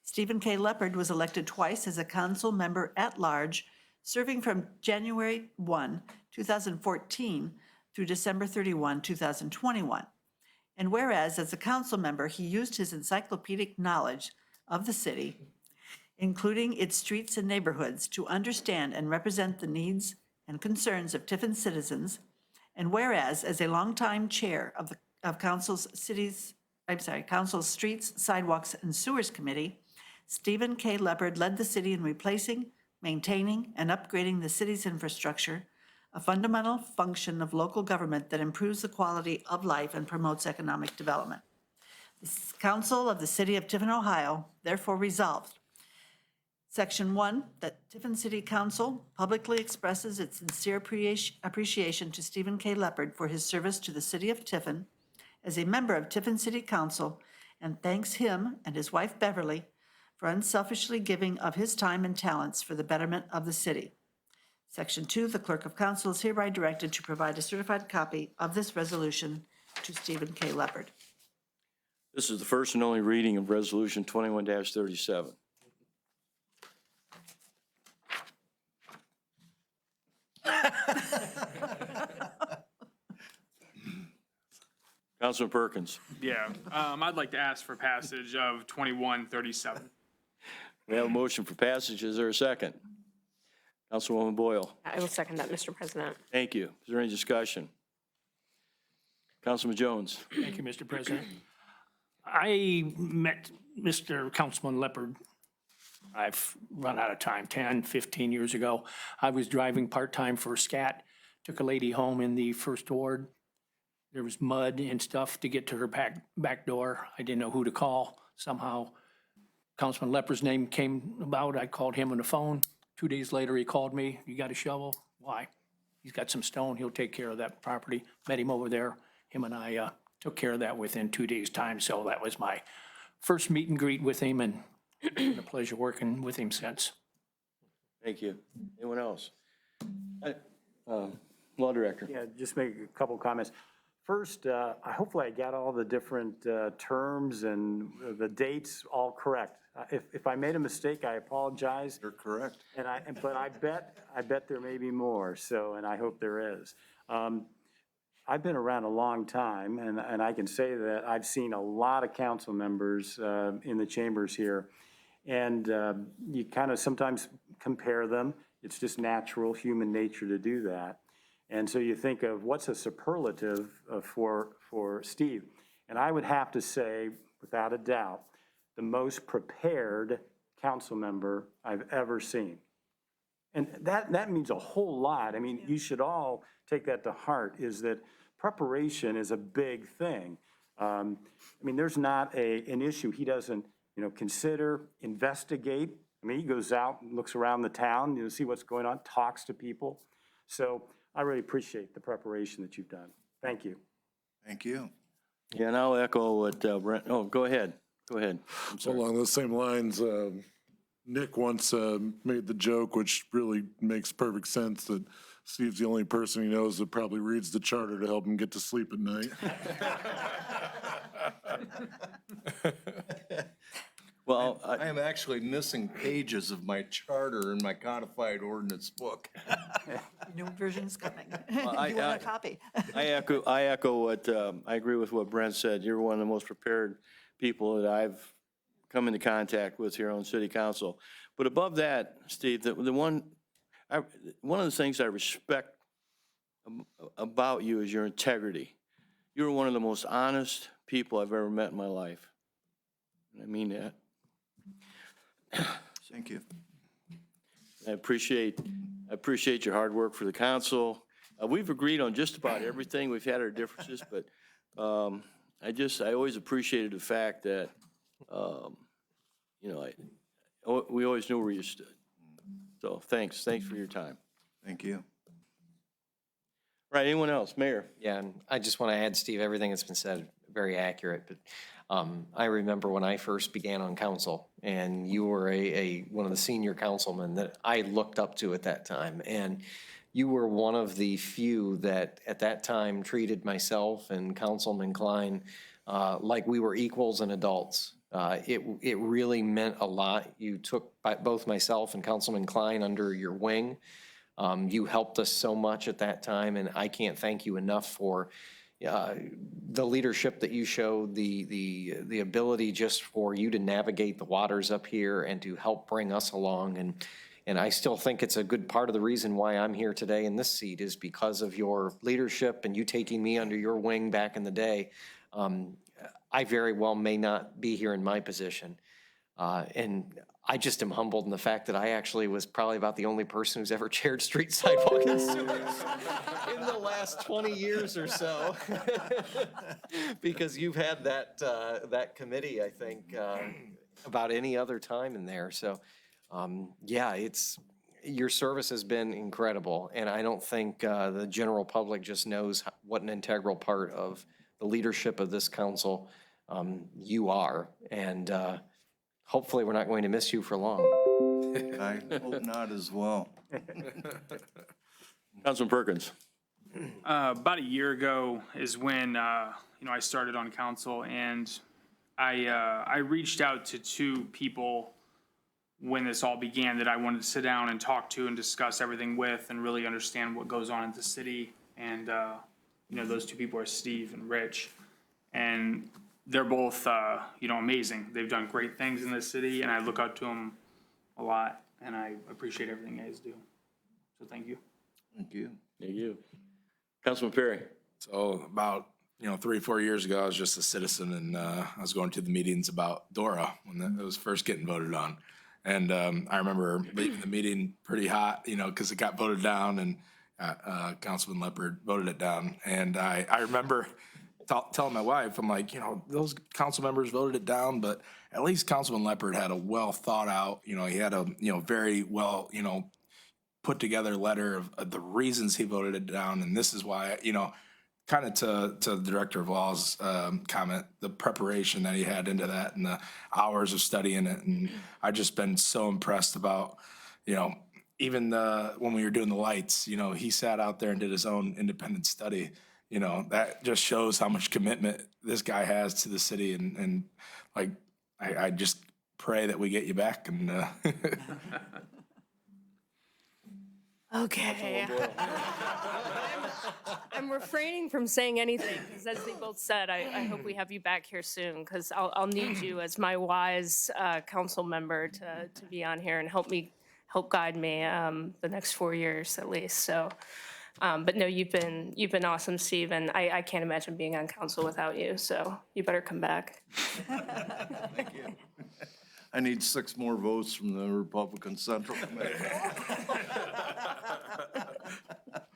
Stephen K. Leopard was elected twice as a council member at large, serving from January 1, 2014 through December 31, 2021. And whereas as a council member, he used his encyclopedic knowledge of the city, including its streets and neighborhoods, to understand and represent the needs and concerns of Tiffin citizens. And whereas as a longtime chair of Council's Streets, Sidewalks, and Sewers Committee, Stephen K. Leopard led the city in replacing, maintaining, and upgrading the city's infrastructure, a fundamental function of local government that improves the quality of life and promotes economic development. The Council of the City of Tiffin, Ohio, therefore resolved, Section 1, that Tiffin City Council publicly expresses its sincere appreciation to Stephen K. Leopard for his service to the city of Tiffin as a member of Tiffin City Council, and thanks him and his wife Beverly for unselfishly giving of his time and talents for the betterment of the city. Section 2, the Clerk of Council is hereby directed to provide a certified copy of this resolution to Stephen K. Leopard. This is the first and only reading of Resolution 21-37. Councilman Perkins. Yeah, I'd like to ask for passage of 2137. We have a motion for passage. Is there a second? Councilwoman Boyle. I will second that, Mr. President. Thank you. Is there any discussion? Councilman Jones. Thank you, Mr. President. I met Mr. Councilman Leopard. I've run out of time, 10, 15 years ago. I was driving part-time for SCAT, took a lady home in the first ward. There was mud and stuff to get to her back door. I didn't know who to call. Somehow, Councilman Leopard's name came about. I called him on the phone. 2 days later, he called me. You got a shovel? Why? He's got some stone. He'll take care of that property. Met him over there. Him and I took care of that within 2 days' time. So that was my first meet and greet with him, and it's been a pleasure working with him since. Thank you. Anyone else? Law Director. Yeah, just make a couple comments. First, hopefully I got all the different terms and the dates all correct. If I made a mistake, I apologize. You're correct. But I bet there may be more, so, and I hope there is. I've been around a long time, and I can say that I've seen a lot of council members in the chambers here. And you kind of sometimes compare them. It's just natural human nature to do that. And so you think of what's a superlative for Steve. And I would have to say, without a doubt, the most prepared council member I've ever seen. And that means a whole lot. I mean, you should all take that to heart, is that preparation is a big thing. I mean, there's not an issue he doesn't, consider, investigate. I mean, he goes out and looks around the town, see what's going on, talks to people. So I really appreciate the preparation that you've done. Thank you. Thank you. Yeah, and I'll echo what Brent, go ahead. Go ahead. I'm sorry. Along those same lines, Nick once made the joke, which really makes perfect sense, that Steve's the only person he knows that probably reads the charter to help him get to sleep at night. Well, I am actually missing pages of my charter in my codified ordinance book. New version's coming. I- You want a copy? I echo what, I agree with what Brent said. You're one of the most prepared people that I've come into contact with here on city council. But above that, Steve, one of the things I respect about you is your integrity. You're one of the most honest people I've ever met in my life. And I mean that. Thank you. I appreciate your hard work for the council. We've agreed on just about everything. We've had our differences, but I always appreciated the fact that, we always knew where you stood. So thanks for your time. Thank you. Right, anyone else? Mayor? Yeah, and I just want to add, Steve, everything that's been said, very accurate. But I remember when I first began on council, and you were one of the senior councilmen that I looked up to at that time. And you were one of the few that at that time treated myself and Councilman Klein like we were equals and adults. It really meant a lot. You took both myself and Councilman Klein under your wing. You helped us so much at that time, and I can't thank you enough for the leadership that you showed, the ability just for you to navigate the waters up here and to help bring us along. And I still think it's a good part of the reason why I'm here today in this seat is because of your leadership and you taking me under your wing back in the day. I very well may not be here in my position. And I just am humbled in the fact that I actually was probably about the only person who's ever chaired street, sidewalk, and sewers in the last 20 years or so. Because you've had that committee, I think, about any other time in there. So, yeah, your service has been incredible. And I don't think the general public just knows what an integral part of the leadership of this council you are. And hopefully we're not going to miss you for long. I hope not as well. Councilman Perkins. About a year ago is when, I started on council, and I reached out to two people when this all began that I wanted to sit down and talk to and discuss everything with and really understand what goes on in the city. And, those two people are Steve and Rich. And they're both, amazing. They've done great things in this city, and I look up to them a lot, and I appreciate everything you guys do. So thank you. Thank you. Thank you. Councilman Perry. So about, 3 or 4 years ago, I was just a citizen, and I was going to the meetings about DORA when it was first getting voted on. And I remember leaving the meeting pretty hot, because it got voted down, and Councilman Leopard voted it down. And I remember telling my wife, I'm like, those council members voted it down, but at least Councilman Leopard had a well thought out, he had a, very well, put together letter of the reasons he voted it down. And this is why, kind of to the Director of Law's comment, the preparation that he had into that and the hours of studying it. And I've just been so impressed about, even when we were doing the lights, he sat out there and did his own independent study. you know, that just shows how much commitment this guy has to the city, and like, I just pray that we get you back, and, Okay. I'm refraining from saying anything, because as they both said, I hope we have you back here soon, because I'll need you as my wise council member to be on here and help guide me the next 4 years at least, so. But no, you've been awesome, Steve, and I can't imagine being on council without you, so you better come back. I need 6 more votes from the Republican Central Committee.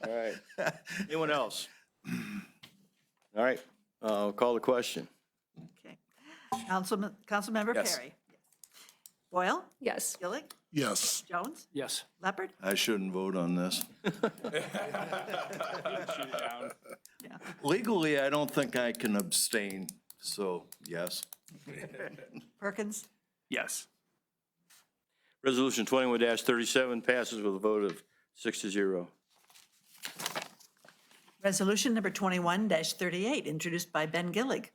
All right. Anyone else? All right, call the question. Okay. Councilmember Yes. Perry. Boyle? Yes. Gillig? Yes. Jones? Yes. Leopard? I shouldn't vote on this. Shoot it down. Legally, I don't think I can abstain, so yes. Perkins? Yes. Resolution 21-37 passes with a vote of 6-0. Resolution number 21-38, introduced by Ben Gillig.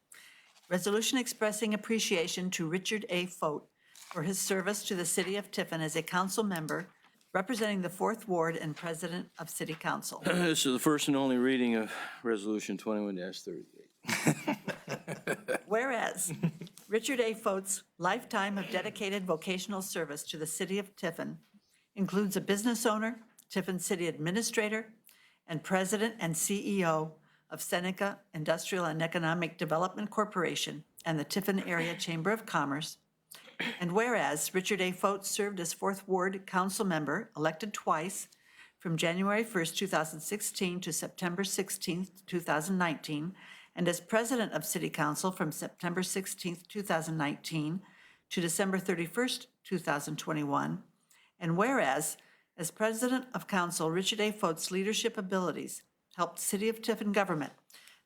Resolution expressing appreciation to Richard A. Fote for his service to the city of Tiffin as a council member representing the 4th Ward and president of city council. This is the first and only reading of Resolution 21-38. Whereas Richard A. Fote's lifetime of dedicated vocational service to the city of Tiffin includes a business owner, Tiffin City Administrator, and President and CEO of Seneca Industrial and Economic Development Corporation and the Tiffin Area Chamber of Commerce. And whereas Richard A. Fote served as 4th Ward Council member, elected twice, from January 1st, 2016 to September 16th, 2019, and as president of City Council from September 16th, 2019 to December 31st, 2021. And whereas, as president of council, Richard A. Fote's leadership abilities helped City of Tiffin government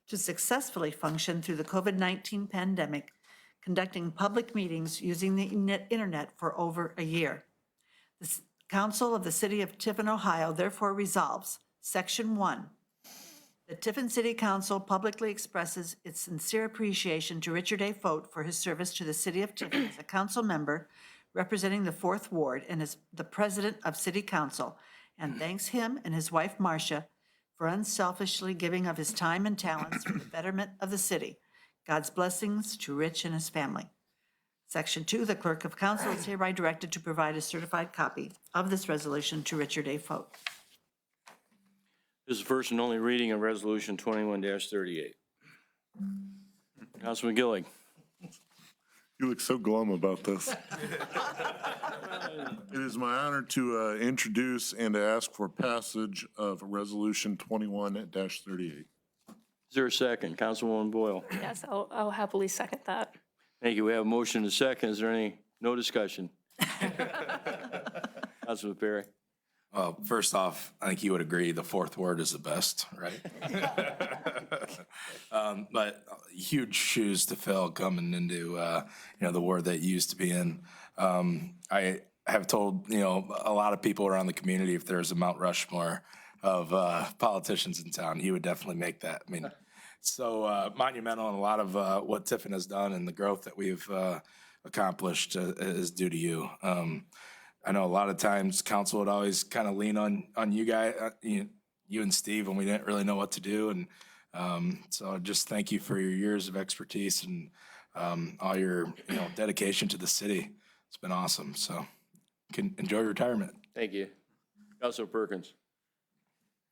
to successfully function through the COVID-19 pandemic, conducting public meetings using the internet for over a year. The Council of the City of Tiffin, Ohio therefore resolves, Section 1, the Tiffin City Council publicly expresses its sincere appreciation to Richard A. Fote for his service to the City of Tiffin as a council member representing the 4th Ward and as the president of City Council, and thanks him and his wife, Marcia, for unselfishly giving of his time and talents for the betterment of the city. God's blessings to Rich and his family. Section 2, the clerk of council is hereby directed to provide a certified copy of this resolution to Richard A. Fote. This is the first and only reading of Resolution 21-38. Councilman Gillig. You look so glum about this. It is my honor to introduce and to ask for passage of Resolution 21-38. Is there a second? Councilwoman Boyle. Yes, I'll happily second that. Thank you. We have a motion and a second. Is there no discussion? Councilman Perry. Well, first off, I think you would agree the 4th Ward is the best, right? But huge shoes to fill coming into, the ward that you used to be in. I have told, a lot of people around the community, if there's a Mount Rushmore of politicians in town, he would definitely make that. I mean, so monumental, and a lot of what Tiffin has done and the growth that we've accomplished is due to you. I know a lot of times council would always kind of lean on you guys, you and Steve, when we didn't really know what to do. And so just thank you for your years of expertise and all your dedication to the city. It's been awesome. So can enjoy retirement. Thank you. Councilor Perkins.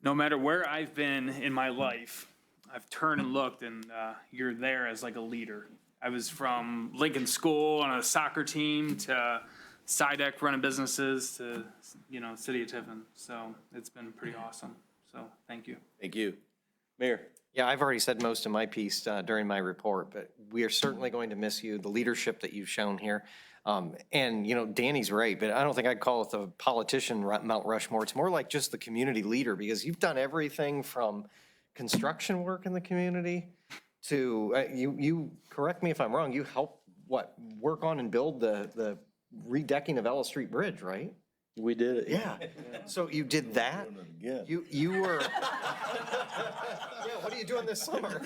No matter where I've been in my life, I've turned and looked, and you're there as like a leader. I was from Lincoln School on a soccer team to SIDEC running businesses to, City of Tiffin. So it's been pretty awesome. So thank you. Thank you. Mayor. Yeah, I've already said most of my piece during my report, but we are certainly going to miss you, the leadership that you've shown here. And, Danny's right, but I don't think I'd call it the politician Mount Rushmore. It's more like just the community leader, because you've done everything from construction work in the community to, you correct me if I'm wrong, you helped, work on and build the redecking of Ellis Street Bridge, right? We did it. Yeah. So you did that? Again. You were, yeah, what are you doing this summer?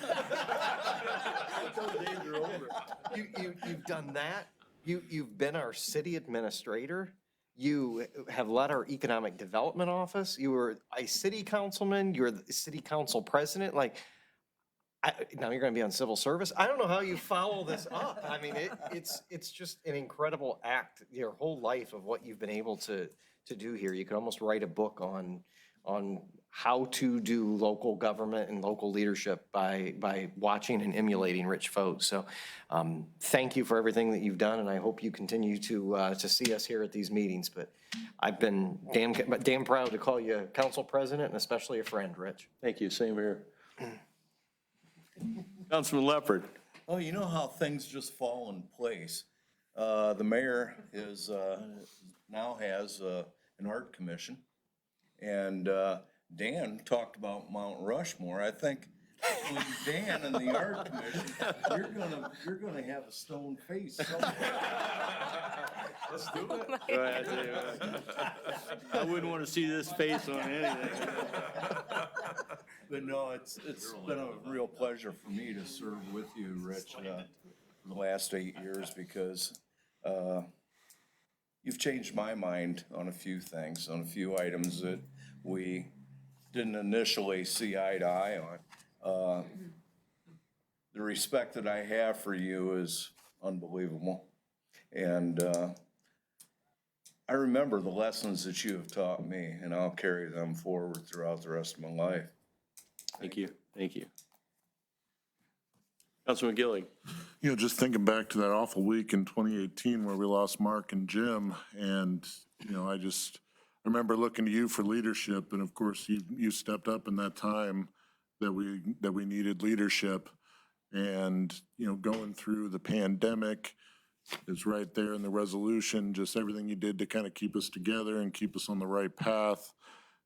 You've done that. You've been our city administrator. You have led our economic development office. You were a city councilman. You're the city council president. Like, now you're going to be on civil service. I don't know how you follow this up. I mean, it's just an incredible act, your whole life of what you've been able to do here. You could almost write a book on how to do local government and local leadership by watching and emulating Rich Fote. So thank you for everything that you've done, and I hope you continue to see us here at these meetings. But I've been damn proud to call you council president and especially a friend, Rich. Thank you, same here. Councilman Leopard. Oh, you know how things just fall in place. The mayor is, now has an art commission. And Dan talked about Mount Rushmore. I think between Dan and the art commission, you're gonna have a stone face somewhere. Let's do it. I wouldn't want to see this face on anything. But no, it's been a real pleasure for me to serve with you, Rich, for the last 8 years, because you've changed my mind on a few things, on a few items that we didn't initially see eye to eye on. The respect that I have for you is unbelievable. And I remember the lessons that you have taught me, and I'll carry them forward throughout the rest of my life. Thank you, thank you. Councilman Gillig. You know, just thinking back to that awful week in 2018 where we lost Mark and Jim, and, you know, I remember looking to you for leadership, and of course, you stepped up in that time that we needed leadership. And, you know, going through the pandemic is right there in the resolution, just everything you did to kind of keep us together and keep us on the right path.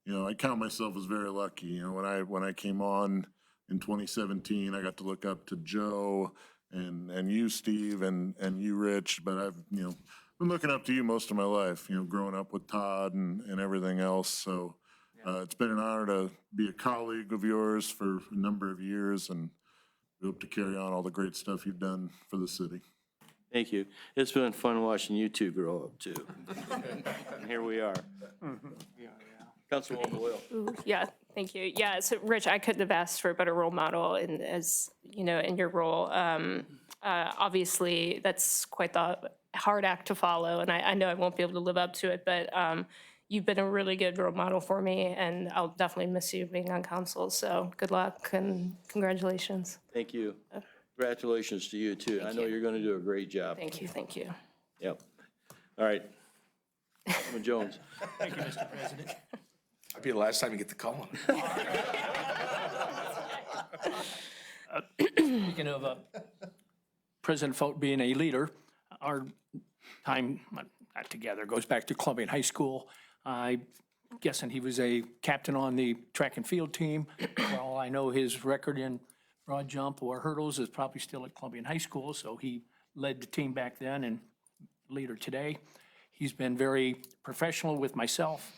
You know, I count myself as very lucky. You know, when I came on in 2017, I got to look up to Joe and you, Steve, and you, Rich. But I've, you know, been looking up to you most of my life, you know, growing up with Todd and everything else. So it's been an honor to be a colleague of yours for a number of years, and we hope to carry on all the great stuff you've done for the city. Thank you. It's been fun watching you two grow up, too. And here we are. Councilwoman Boyle. Ooh, yeah, thank you. Yeah, so Rich, I couldn't have asked for a better role model as, you know, in your role. Obviously, that's quite the hard act to follow, and I know I won't be able to live up to it, but you've been a really good role model for me, and I'll definitely miss you being on council. So good luck and congratulations. Thank you. Congratulations to you, too. I know you're going to do a great job. Thank you, thank you. Yep. All right. Councilman Jones. Thank you, Mr. President. That'd be the last time you get to call him. Speaking of President Fote being a leader, our time together goes back to Columbian High School. I'm guessing he was a captain on the track and field team. For all I know, his record in broad jump or hurdles is probably still at Columbian High School, so he led the team back then and leader today. He's been very professional with myself.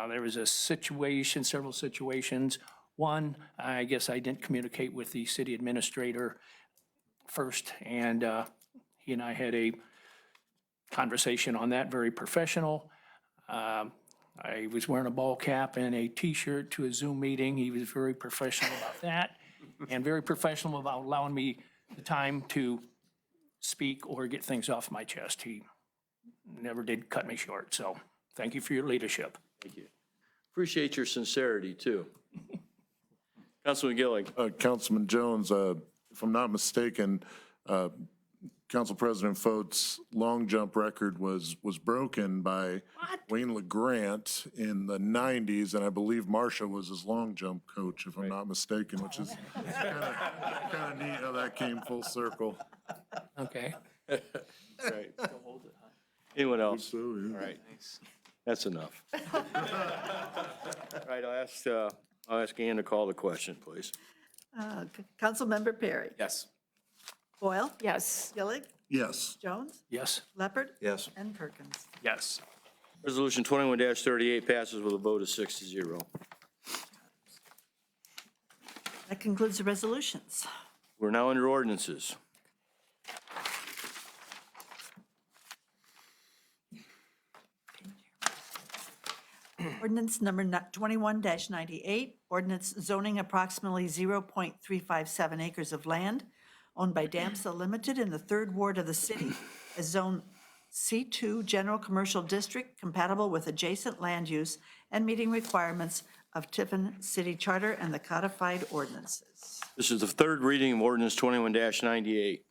There was a situation, several situations. One, I guess I didn't communicate with the city administrator first, and he and I had a conversation on that, very professional. I was wearing a ball cap and a T-shirt to a Zoom meeting. He was very professional about that, and very professional about allowing me the time to speak or get things off my chest. He never did cut me short, so thank you for your leadership. Thank you. Appreciate your sincerity, too. Councilman Gillig. Councilman Jones, if I'm not mistaken, Council President Fote's long jump record was broken by Wayne LeGrant in the 90s, and I believe Marcia was his long jump coach, if I'm not mistaken, which is kind of neat how that came full circle. Okay. Right. Anyone else? So, yeah. All right. That's enough. All right, I'll ask Ann to call the question, please. Councilmember Perry. Yes. Boyle. Yes. Gillig. Yes. Jones. Yes? Leopard. Yes. And Perkins. Yes. Resolution 21-38 passes with a vote of 6-0. That concludes the resolutions. We're now under ordinances. Ordinance number 21-98, ordinance zoning approximately 0.357 acres of land owned by Damsa Limited in the 3rd Ward of the city as Zone C2 General Commercial District compatible with adjacent land use and meeting requirements of Tiffin City Charter and the codified ordinances. This is the third reading of ordinance 21-98.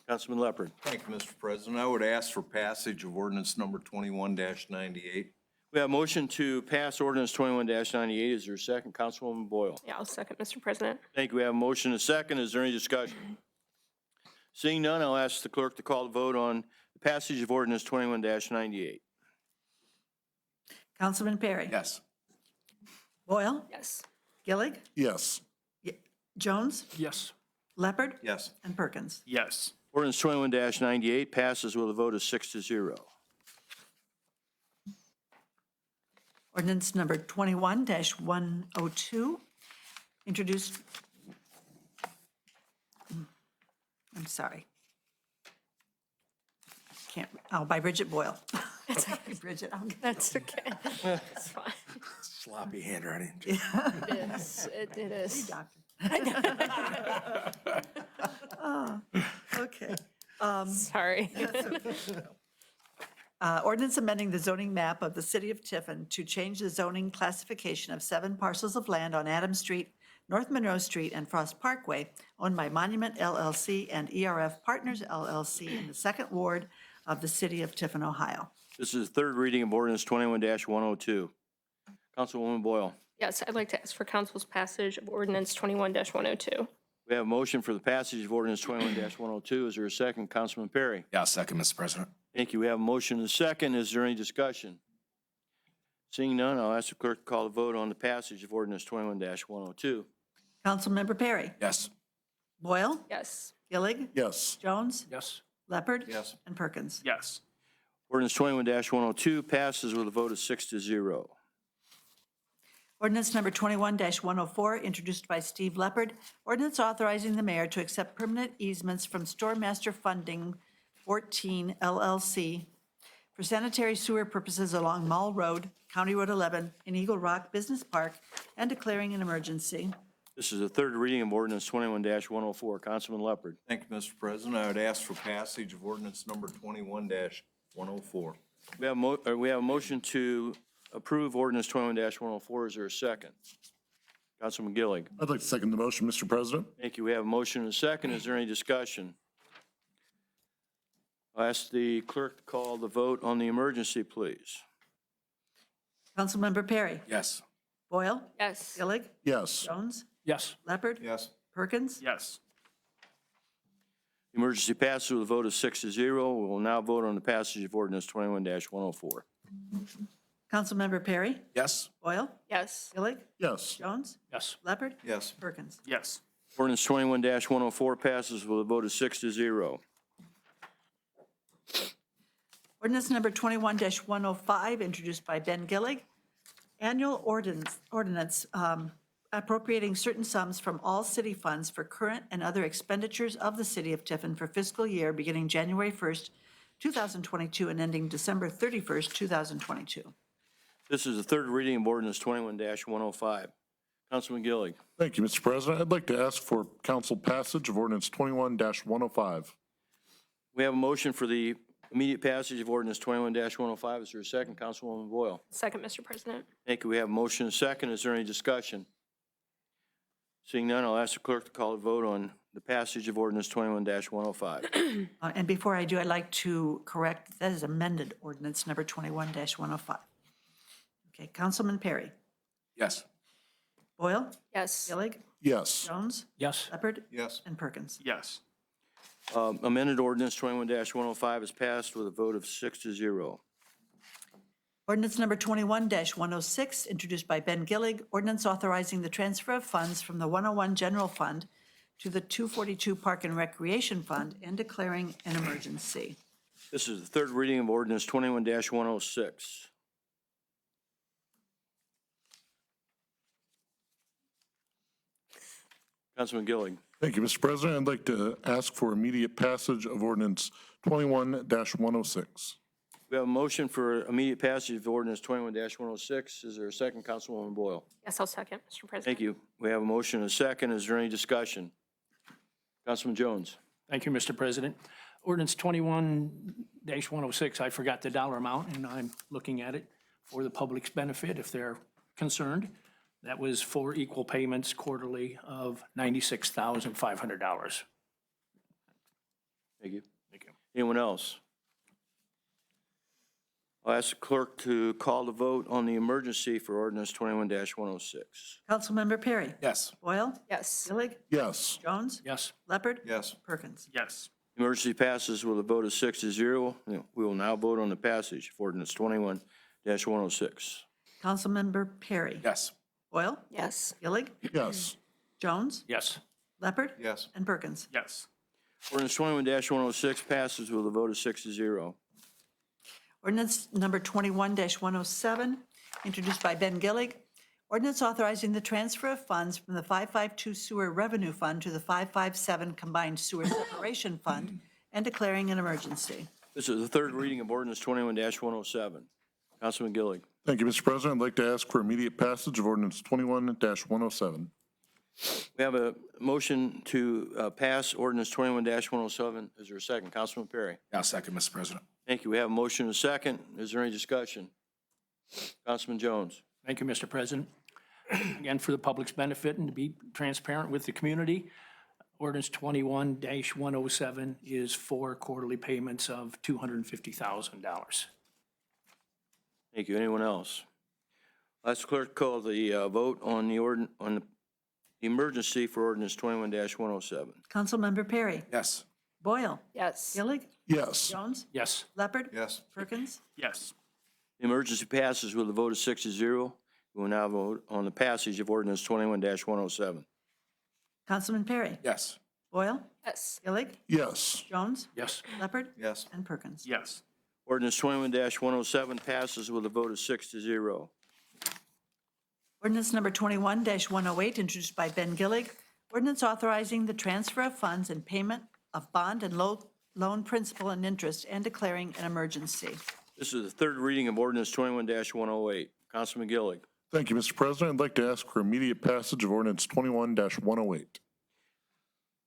Councilman Leopard. Thank you, Mr. President. I would ask for passage of ordinance number 21-98. We have a motion to pass ordinance 21-98. Is there a second? Councilwoman Boyle. Yeah, I'll second, Mr. President. Thank you. We have a motion and a second. Is there any discussion? Seeing none, I'll ask the clerk to call the vote on the passage of ordinance 21-98. Councilman Perry. Yes. Boyle. Yes. Gillig. Yes. Jones. Yes. Leopard. Yes. And Perkins. Yes. Ordinance 21-98 passes with a vote of 6-0. Ordinance number 21-102, introduced, I'm sorry. Can't, by Bridget Boyle. Sorry, Bridget, I'll get That's okay. It's fine. Sloppy handwriting. It is. It is. doctor. Oh, okay. Sorry. Ordinance amending the zoning map of the city of Tiffin to change the zoning classification of 7 parcels of land on Adams Street, North Monroe Street, and Frost Parkway, owned by Monument LLC and ERF Partners LLC in the 2nd Ward of the city of Tiffin, Ohio. This is the third reading of ordinance 21-102. Councilwoman Boyle. Yes, I'd like to ask for council's passage of ordinance 21-102. We have a motion for the passage of ordinance 21-102. Is there a second? Councilman Perry. Yeah, second, Mr. President. Thank you. We have a motion and a second. Is there any discussion? Seeing none, I'll ask the clerk to call the vote on the passage of ordinance 21-102. Councilmember Perry. Yes. Boyle. Yes. Gillig. Yes. Jones. Yes. Leopard. Yes. And Perkins. Yes. Ordinance 21-102 passes with a vote of 6-0. Ordinance number 21-104, introduced by Steve Leopard. Ordinance authorizing the mayor to accept permanent easements from Store Master Funding 14 LLC for sanitary sewer purposes along Mall Road, County Road 11, in Eagle Rock Business Park, and declaring an emergency. This is the third reading of ordinance 21-104. Councilman Leopard. Thank you, Mr. President. I would ask for passage of ordinance number 21-104. We have a motion to approve ordinance 21-104. Is there a second? Councilman Gillig. I'd like to second the motion, Mr. President. Thank you. We have a motion and a second. Is there any discussion? I'll ask the clerk to call the vote on the emergency, please. Councilmember Perry. Yes. Boyle. Yes. Gillig. Yes. Jones. Yes. Leopard. Yes. Perkins. Yes. The emergency passes with a vote of 6-0. We will now vote on the passage of ordinance 21-104. Councilmember Perry. Yes. Boyle. Yes. Gillig. Yes. Jones. Yes. Leopard. Yes. Perkins. Yes. Ordinance 21-104 passes with a vote of 6-0. Ordinance number 21-105, introduced by Ben Gillig. Annual ordinance appropriating certain sums from all city funds for current and other expenditures of the city of Tiffin for fiscal year beginning January 1st, 2022 and ending December 31st, 2022. This is the third reading of ordinance 21-105. Councilman Gillig. Thank you, Mr. President. I'd like to ask for council passage of ordinance 21-105. We have a motion for the immediate passage of ordinance 21-105. Is there a second? Councilwoman Boyle. Second, Mr. President. Thank you. We have a motion and a second. Is there any discussion? Seeing none, I'll ask the clerk to call the vote on the passage of ordinance 21-105. And before I do, I'd like to correct, that is amended ordinance number 21-105. Okay, Councilman Perry. Yes. Boyle. Yes. Gillig. Yes. Jones. Yes. Leopard. Yes. And Perkins. Yes. Amended ordinance 21-105 is passed with a vote of 6-0. Ordinance number 21-106, introduced by Ben Gillig. Ordinance authorizing the transfer of funds from the 101 General Fund to the 242 Park and Recreation Fund and declaring an emergency. This is the third reading of ordinance 21-106. Councilman Gillig. Thank you, Mr. President. I'd like to ask for immediate passage of ordinance 21-106. We have a motion for immediate passage of ordinance 21-106. Is there a second, Councilwoman Boyle? Yes, I'll second, Mr. President. Thank you. We have a motion and a second. Is there any discussion? Councilman Jones. Thank you, Mr. President. Ordinance 21-106, I forgot the dollar amount, and I'm looking at it for the public's benefit if they're concerned. That was for equal payments quarterly of $96,500. Thank you. Thank you. Anyone else? I'll ask the clerk to call the vote on the emergency for ordinance 21-106. Councilmember Perry? Yes. Boyle? Yes. Gillig? Yes. Jones? Yes. Leopard? Yes. Perkins? Yes. Emergency passes with a vote of 6-0. We will now vote on the passage for ordinance 21-106. Councilmember Perry? Yes. Boyle? Yes. Gillig? Yes. Jones? Yes. Leopard? Yes. And Perkins? Yes. Ordinance 21-106 passes with a vote of 6-0. Ordinance number 21-107, introduced by Ben Gillig. Ordinance authorizing the transfer of funds from the 552 Sewer Revenue Fund to the 557 Combined Sewer Separation Fund and declaring an emergency. This is the third reading of ordinance 21-107. Councilman Gillig. Thank you, Mr. President. I'd like to ask for immediate passage of ordinance 21-107. We have a motion to pass ordinance 21-107. Is there a second? Councilman Perry. Yeah, second, Mr. President. Thank you. We have a motion and a second. Is there any discussion? Councilman Jones. Thank you, Mr. President. Again, for the public's benefit and to be transparent with the community, ordinance 21-107 is for quarterly payments of $250,000. Thank you. Anyone else? Let's clerk call the vote on the emergency for ordinance 21-107. Councilmember Perry? Yes. Boyle? Yes. Gillig? Yes. Jones? Yes. Leopard? Yes. Perkins? Yes. The emergency passes with a vote of 6-0. We will now vote on the passage of ordinance 21-107. Councilman Perry? Yes. Boyle? Yes. Gillig? Yes. Jones? Yes. Leopard? Yes. And Perkins? Yes. Ordinance 21-107 passes with a vote of 6-0. Ordinance number 21-108, introduced by Ben Gillig. Ordinance authorizing the transfer of funds and payment of bond and loan principal and interest and declaring an emergency. This is the third reading of ordinance 21-108. Councilman Gillig. Thank you, Mr. President. I'd like to ask for immediate passage of ordinance 21-108.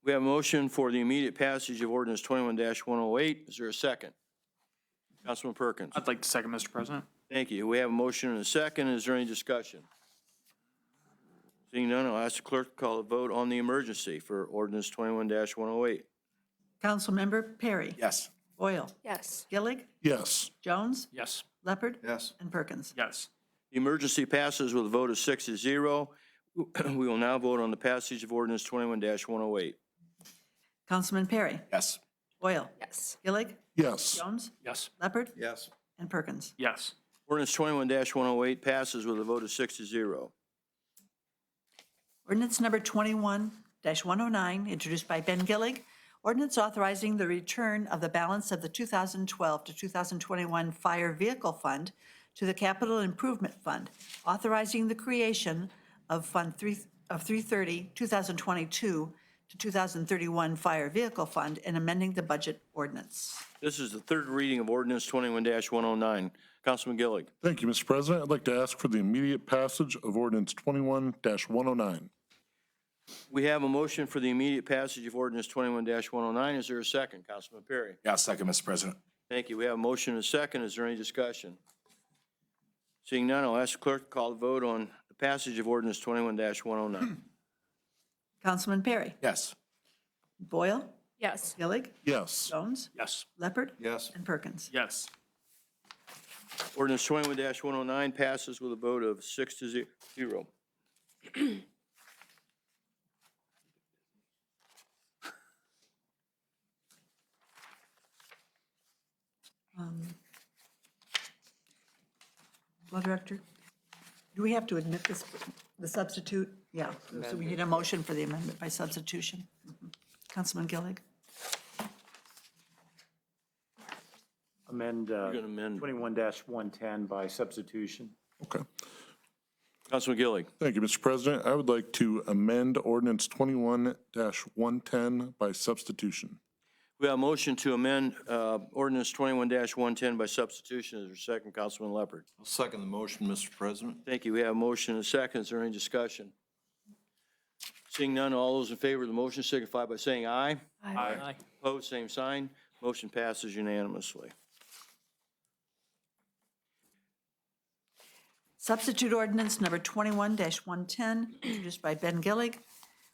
We have a motion for the immediate passage of ordinance 21-108. Is there a second? Councilman Perkins. I'd like to second, Mr. President. Thank you. We have a motion and a second. Is there any discussion? Seeing none, I'll ask the clerk to call the vote on the emergency for ordinance 21-108. Councilmember Perry? Yes. Boyle? Yes. Gillig? Yes. Jones? Yes. Leopard? Yes. And Perkins? Yes. The emergency passes with a vote of 6-0. We will now vote on the passage of ordinance 21-108. Councilman Perry? Yes. Boyle? Yes. Gillig? Yes. Jones? Yes. Leopard? Yes. And Perkins? Yes. Ordinance 21-108 passes with a vote of 6-0. Ordinance number 21-109, introduced by Ben Gillig. Ordinance authorizing the return of the balance of the 2012 to 2021 Fire Vehicle Fund to the Capital Improvement Fund, authorizing the creation of Fund 330, 2022 to 2031 Fire Vehicle Fund, and amending the budget ordinance. This is the third reading of ordinance 21-109. Councilman Gillig. Thank you, Mr. President. I'd like to ask for the immediate passage of ordinance 21-109. We have a motion for the immediate passage of ordinance 21-109. Is there a second? Councilman Perry. Yeah, second, Mr. President. Thank you. We have a motion and a second. Is there any discussion? Seeing none, I'll ask the clerk to call the vote on the passage of ordinance 21-109. Councilman Perry? Yes. Boyle? Yes. Gillig? Yes. Jones? Yes. Leopard? Yes. And Perkins? Yes. Ordinance 21-109 passes with a vote of 6-0. Law Director, do we have to admit this, the substitute? Yeah, so we need a motion for the amendment by substitution. Councilman Gillig? amend gonna amend. 21-110 by substitution. Okay. Councilman Gillig. Thank you, Mr. President. I would like to amend ordinance 21-110 by substitution. We have a motion to amend ordinance 21-110 by substitution. Is there a second, Councilman Leopard? I'll second the motion, Mr. President. Thank you. We have a motion and a second. Is there any discussion? Seeing none, all those in favor of the motion signify by saying aye. Aye. Opposed, same sign. Motion passes unanimously. Substitute ordinance number 21-110, introduced by Ben Gillig.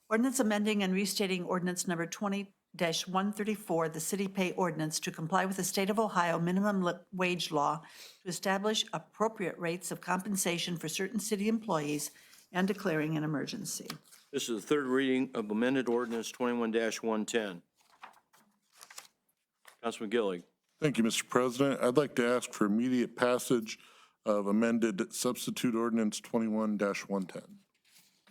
Ordinance amending and restating ordinance number 20-134, the city pay ordinance, to comply with the state of Ohio minimum wage law to establish appropriate rates of compensation for certain city employees and declaring an emergency. This is the third reading of amended ordinance 21-110. Councilman Gillig. Thank you, Mr. President. I'd like to ask for immediate passage of amended substitute ordinance 21-110.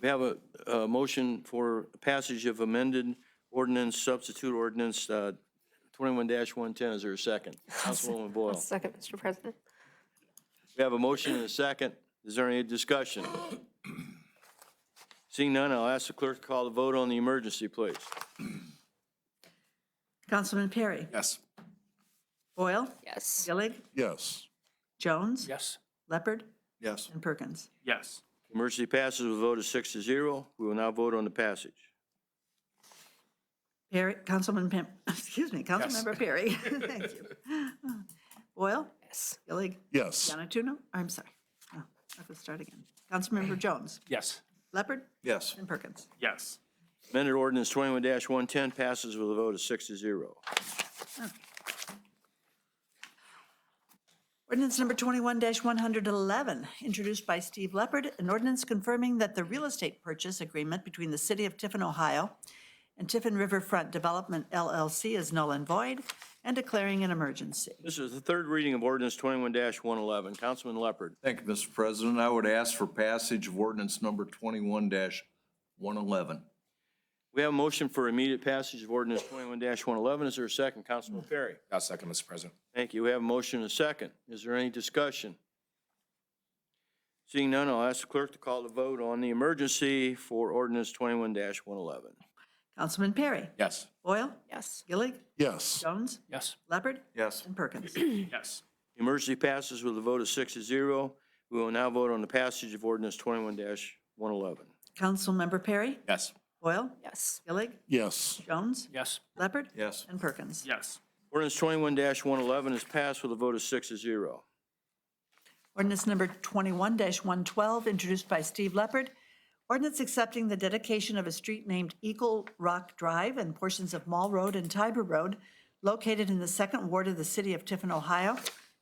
We have a motion for passage of amended ordinance, substitute ordinance 21-110. Is there a second? Councilwoman Boyle. Second, Mr. President. We have a motion and a second. Is there any discussion? Seeing none, I'll ask the clerk to call the vote on the emergency, please. Councilman Perry? Yes. Boyle? Yes. Gillig? Yes. Jones? Yes. Leopard? Yes. And Perkins. Yes. Emergency passes with a vote of 6-0. We will now vote on the passage. Perry, Councilmember Perry. Thank you. Boyle? Yes. Gillig? Yes. Donatuno? I'm sorry. Oh, I have to start again. Councilmember Jones? Yes. Leopard? Yes. And Perkins. Yes. Amended ordinance 21-110 passes with a vote of 6-0. Ordinance number 21-111, introduced by Steve Leopard, an ordinance confirming that the real estate purchase agreement between the City of Tiffin, Ohio, and Tiffin Riverfront Development LLC is null and void, and declaring an emergency. This is the third reading of ordinance 21-111. Councilman Leopard. Thank you, Mr. President. I would ask for passage of ordinance number 21-111. We have a motion for immediate passage of ordinance 21-111. Is there a second? Councilman Perry. I'll second, Mr. President. Thank you. We have a motion and a second. Is there any discussion? Seeing none, I'll ask the clerk to call the vote on the emergency for ordinance 21-111. Councilman Perry? Yes. Boyle? Yes. Gillig? Yes. Jones? Yes. Leopard? Yes. And Perkins. Yes. The emergency passes with a vote of 6-0. We will now vote on the passage of ordinance 21-111. Councilmember Perry? Yes. Boyle? Yes. Gillig? Yes. Jones? Yes. Leopard? Yes. And Perkins. Yes. Ordinance 21-111 is passed with a vote of 6-0. Ordinance number 21-112, introduced by Steve Leopard. Ordinance accepting the dedication of a street named Eagle Rock Drive and portions of Mall Road and Tiber Road located in the second ward of the city of Tiffin, Ohio,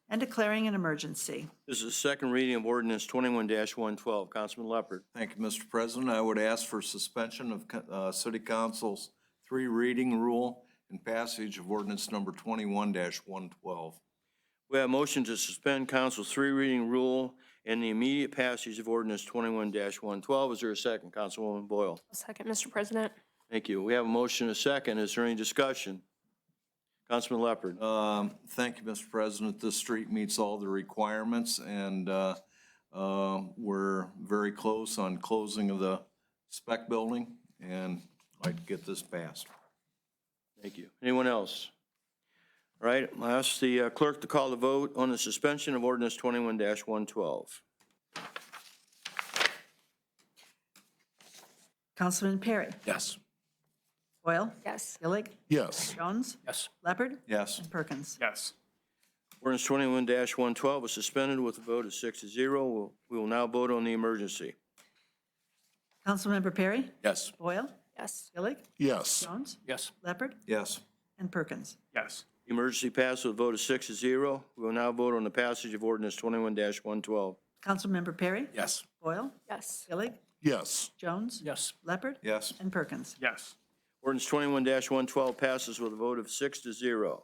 and declaring an emergency. This is the second reading of ordinance 21-112. Councilman Leopard. Thank you, Mr. President. I would ask for suspension of City Council's three reading rule and passage of ordinance number 21-112. We have a motion to suspend council's three reading rule and the immediate passage of ordinance 21-112. Is there a second? Councilwoman Boyle. Second, Mr. President. Thank you. We have a motion and a second. Is there any discussion? Councilman Leopard. Thank you, Mr. President. This street meets all the requirements, and we're very close on closing of the spec building, and I'd like to get this passed. Thank you. Anyone else? All right, I'll ask the clerk to call the vote on the suspension of ordinance 21-112. Councilman Perry? Yes. Boyle? Yes. Gillig? Yes. Jones? Yes. Leopard? Yes. And Perkins. Yes. Ordinance 21-112 was suspended with a vote of 6-0. We will now vote on the emergency. Councilmember Perry? Yes. Boyle? Yes. Gillig? Yes. Jones? Yes. Leopard? Yes. And Perkins. Yes. The emergency passed with a vote of 6-0. We will now vote on the passage of ordinance 21-112. Councilmember Perry? Yes. Boyle? Yes. Gillig? Yes. Jones? Yes. Leopard? Yes. And Perkins. Yes. Ordinance 21-112 passes with a vote of 6-0.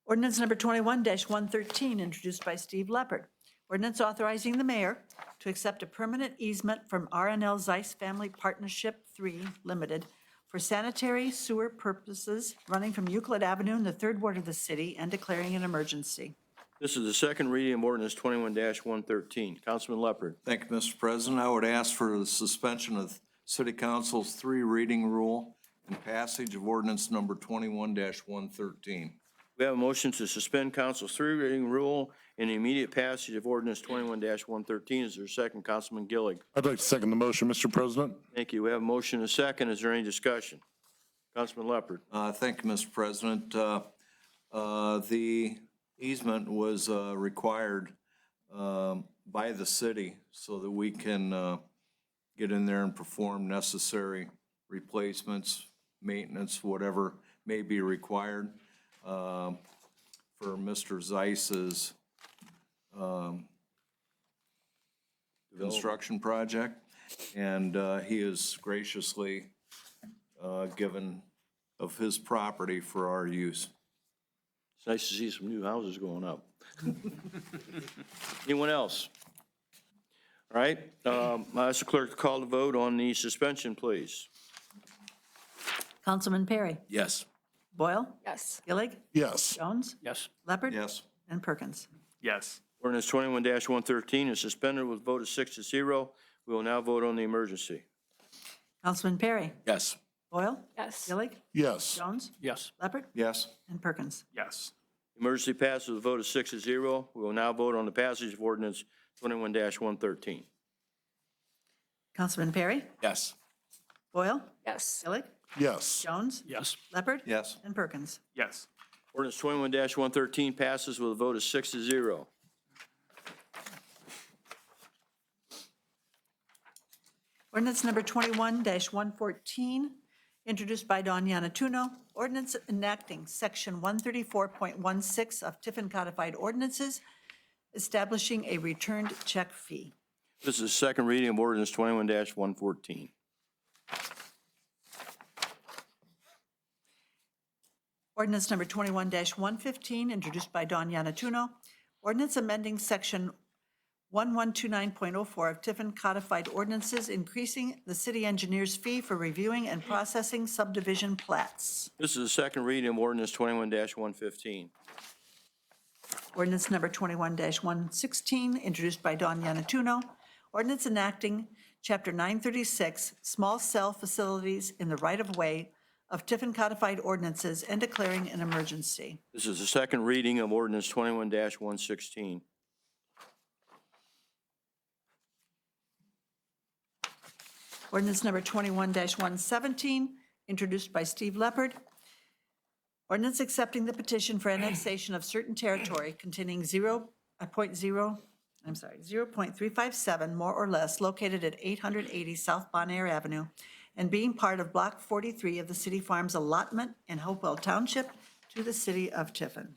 Ordinance number 21-113, introduced by Steve Leopard. Ordinance authorizing the mayor to accept a permanent easement from R&L Zeiss Family Partnership 3 Limited for sanitary sewer purposes running from Euclid Avenue in the 3rd Ward of the city and declaring an emergency. This is the second reading of ordinance 21-113. Councilman Leopard. Thank you, Mr. President. I would ask for the suspension of City Council's 3 reading rule and passage of ordinance number 21-113. We have a motion to suspend council's 3 reading rule and the immediate passage of ordinance 21-113. Is there a second? Councilman Gillig. I'd like to second the motion, Mr. President. Thank you. We have a motion and a second. Is there any discussion? Councilman Leopard. Thank you, Mr. President. The easement was required by the city so that we can get in there and perform necessary replacements, maintenance, whatever may be required for Mr. Zeiss's construction project. And he has graciously given of his property for our use. It's nice to see some new houses going up. Anyone else? All right, I'll ask the clerk to call the vote on the suspension, please. Councilman Perry? Yes. Boyle? Yes. Gillig? Yes. Jones? Yes. Leopard? Yes. And Perkins. Yes. Ordinance 21-113 is suspended with a vote of 6-0. We will now vote on the emergency. Councilman Perry? Yes. Boyle? Yes. Gillig? Yes. Jones? Yes. Leopard? Yes. And Perkins. Yes. Emergency passes with a vote of 6-0. We will now vote on the passage of ordinance 21-113. Councilman Perry? Yes. Boyle? Yes. Gillig? Yes. Jones? Yes. Leopard? Yes. And Perkins. Yes. Ordinance 21-113 passes with a vote of 6-0. Ordinance number 21-114, introduced by Don Yanatuno. Ordinance enacting section 134.16 of Tiffin Codified Ordinances, establishing a returned check fee. This is the second reading of ordinance 21-114. Ordinance number 21-115, introduced by Don Yanatuno. Ordinance amending section 1129.04 of Tiffin Codified Ordinances, increasing the city engineer's fee for reviewing and processing subdivision plats. This is the second reading of ordinance 21-115. Ordinance number 21-116, introduced by Don Yanatuno. Ordinance enacting Chapter 936, Small Cell Facilities in the Right-of-Way of Tiffin Codified Ordinances and declaring an emergency. This is the second reading of ordinance 21-116. Ordinance number 21-117, introduced by Steve Leopard. Ordinance accepting the petition for annexation of certain territory containing 0.357 more or less located at 880 South Bon Air Avenue and being part of Block 43 of the City Farms allotment in Hopewell Township to the city of Tiffin.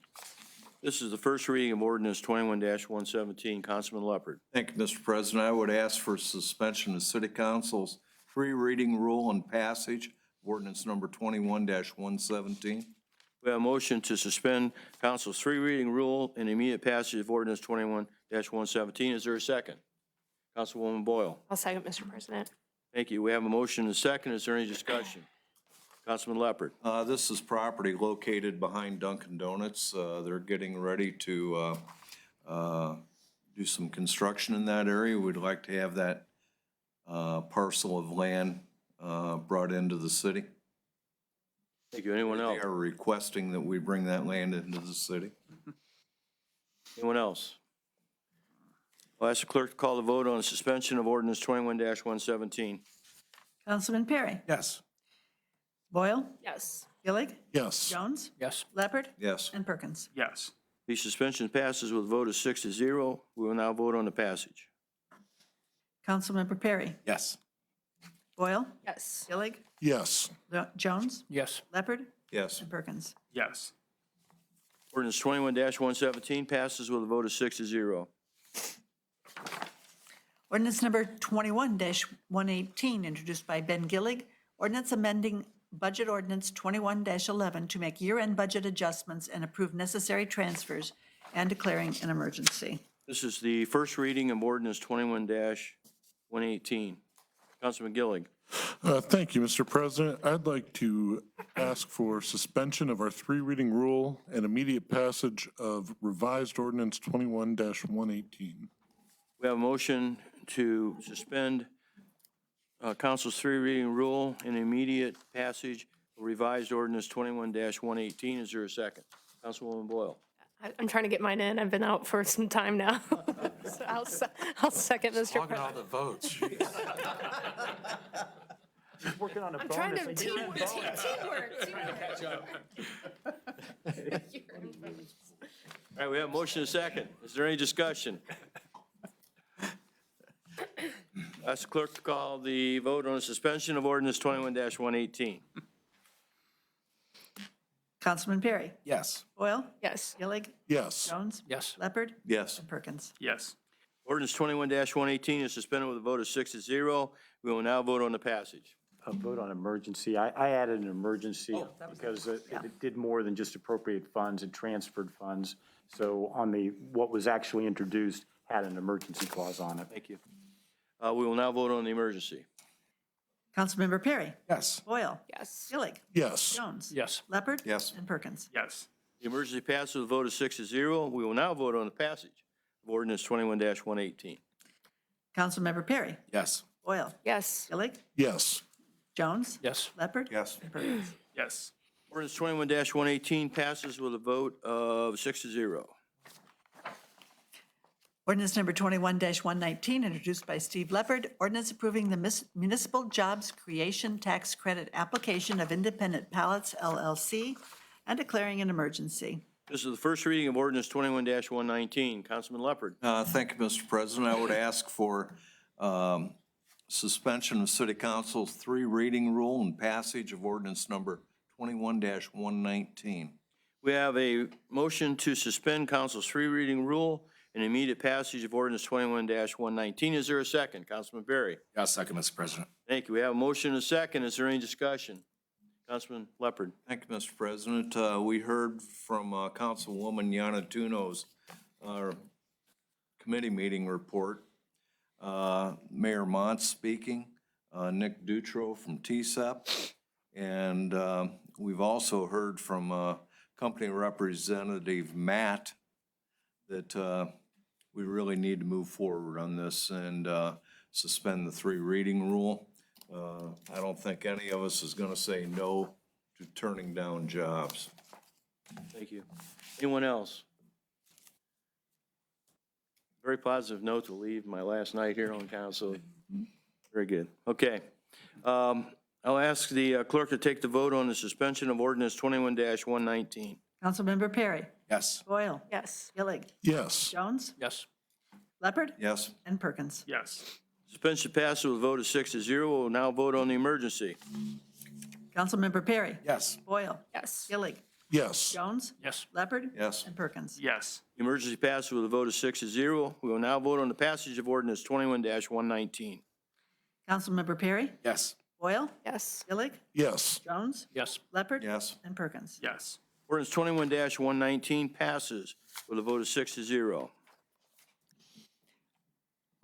This is the first reading of ordinance 21-117. Councilman Leopard. Thank you, Mr. President. I would ask for suspension of City Council's 3 reading rule and passage, ordinance number 21-117. We have a motion to suspend council's 3 reading rule and immediate passage of ordinance 21-117. Is there a second? Councilwoman Boyle. I'll second, Mr. President. Thank you. We have a motion and a second. Is there any discussion? Councilman Leopard. This is property located behind Dunkin' Donuts. They're getting ready to do some construction in that area. We'd like to have that parcel of land brought into the city. Thank you. Anyone else? They are requesting that we bring that land into the city. Anyone else? I'll ask the clerk to call the vote on the suspension of ordinance 21-117. Councilman Perry? Yes. Boyle? Yes. Gillig? Yes. Jones? Yes. Leopard? Yes. And Perkins. Yes. The suspension passes with a vote of 6-0. We will now vote on the passage. Councilmember Perry? Yes. Boyle? Yes. Gillig? Yes. Jones? Yes. Leopard? Yes. And Perkins. Yes. Ordinance 21-117 passes with a vote of 6-0. Ordinance number 21-118, introduced by Ben Gillig. Ordinance amending Budget Ordinance 21-11 to make year-end budget adjustments and approve necessary transfers and declaring an emergency. This is the first reading of ordinance 21-118. Councilman Gillig. Thank you, Mr. President. I'd like to ask for suspension of our three reading rule and immediate passage of revised ordinance 21-118. We have a motion to suspend council's three reading rule and immediate passage of revised ordinance 21-118. Is there a second? Councilwoman Boyle. I'm trying to get mine in. I've been out for some time now. So I'll second Mr. President. All the votes. Working on a I'm trying bonus. to teamwork. All right, we have a motion and a second. Is there any discussion? Ask the clerk to call the vote on the suspension of ordinance 21-118. Councilman Perry? Yes. Boyle? Yes. Gillig? Yes. Jones? Yes. Leopard? Yes. And Perkins? Yes. Ordinance 21-118 is suspended with a vote of 6-0. We will now vote on the passage. A vote on emergency. I added an emergency because it did more than just appropriate funds. It transferred funds. So on what was actually introduced had an emergency clause on it. Thank you. We will now vote on the emergency. Councilmember Perry? Yes. Boyle? Yes. Gillig? Yes. Jones? Yes. Leopard? Yes. And Perkins? Yes. The emergency passes with a vote of 6-0. We will now vote on the passage of ordinance 21-118. Councilmember Perry? Yes. Boyle? Yes. Gillig? Yes. Jones? Yes. Leopard? Yes. And Perkins? Yes. Ordinance 21-118 passes with a vote of 6-0. Ordinance number 21-119, introduced by Steve Leopard. Ordinance approving the Municipal Jobs Creation Tax Credit application of Independent Pallets LLC and declaring an emergency. This is the first reading of ordinance 21-119. Councilman Leopard. Thank you, Mr. President. I would ask for suspension of City Council's three reading rule and passage of ordinance number 21-119. We have a motion to suspend council's three reading rule and immediate passage of ordinance 21-119. Is there a second? Councilman Berry. Yes, second, Mr. President. Thank you. We have a motion and a second. Is there any discussion? Councilman Leopard. Thank you, Mr. President. We heard from Councilwoman Yana Tuno's committee meeting report. Mayor Mont speaking, Nick Dutro from TSEP, and we've also heard from company representative Matt that we really need to move forward on this and suspend the three reading rule. I don't think any of us is going to say no to turning down jobs. Thank you. Anyone else? Very positive note to leave my last night here on council. Very good. Okay. I'll ask the clerk to take the vote on the suspension of ordinance 21-119. Councilmember Perry? Yes. Boyle? Yes. Gillig? Yes. Jones? Yes. Leopard? Yes. And Perkins? Yes. Suspension passes with a vote of 6-0. We'll now vote on the emergency. Councilmember Perry? Yes. Boyle? Yes. Gillig? Yes. Jones? Yes. Leopard? Yes. And Perkins? Yes. The emergency passes with a vote of 6-0. We will now vote on the passage of ordinance 21-119. Councilmember Perry? Yes. Boyle? Yes. Gillig? Yes. Jones? Yes. Leopard? Yes. And Perkins? Yes. Ordinance 21-119 passes with a vote of 6-0.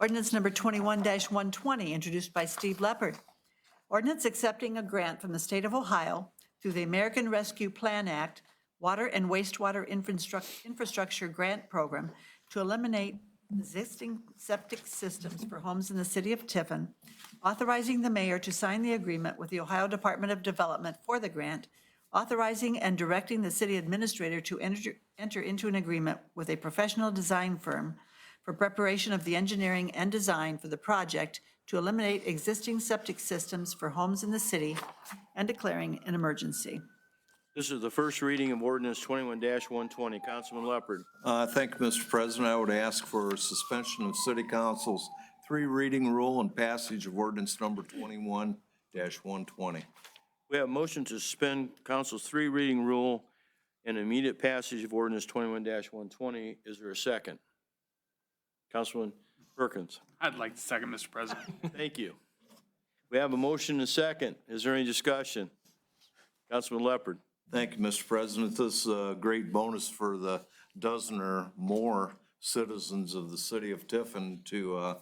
Ordinance number 21-120, introduced by Steve Leopard. Ordinance accepting a grant from the state of Ohio through the American Rescue Plan Act Water and Wastewater Infrastructure Grant Program to eliminate existing septic systems for homes in the city of Tiffin, authorizing the mayor to sign the agreement with the Ohio Department of Development for the grant, authorizing and directing the city administrator to enter into an agreement with a professional design firm for preparation of the engineering and design for the project to eliminate existing septic systems for homes in the city and declaring an emergency. This is the first reading of ordinance 21-120. Councilman Leopard. Thank you, Mr. President. I would ask for suspension of City Council's three reading rule and passage of ordinance number 21-120. We have a motion to suspend council's three reading rule and immediate passage of ordinance 21-120. Is there a second? Councilman Perkins. I'd like to second, Mr. President. Thank you. We have a motion and a second. Is there any discussion? Councilman Leopard. Thank you, Mr. President. This is a great bonus for the dozen or more citizens of the city of Tiffin to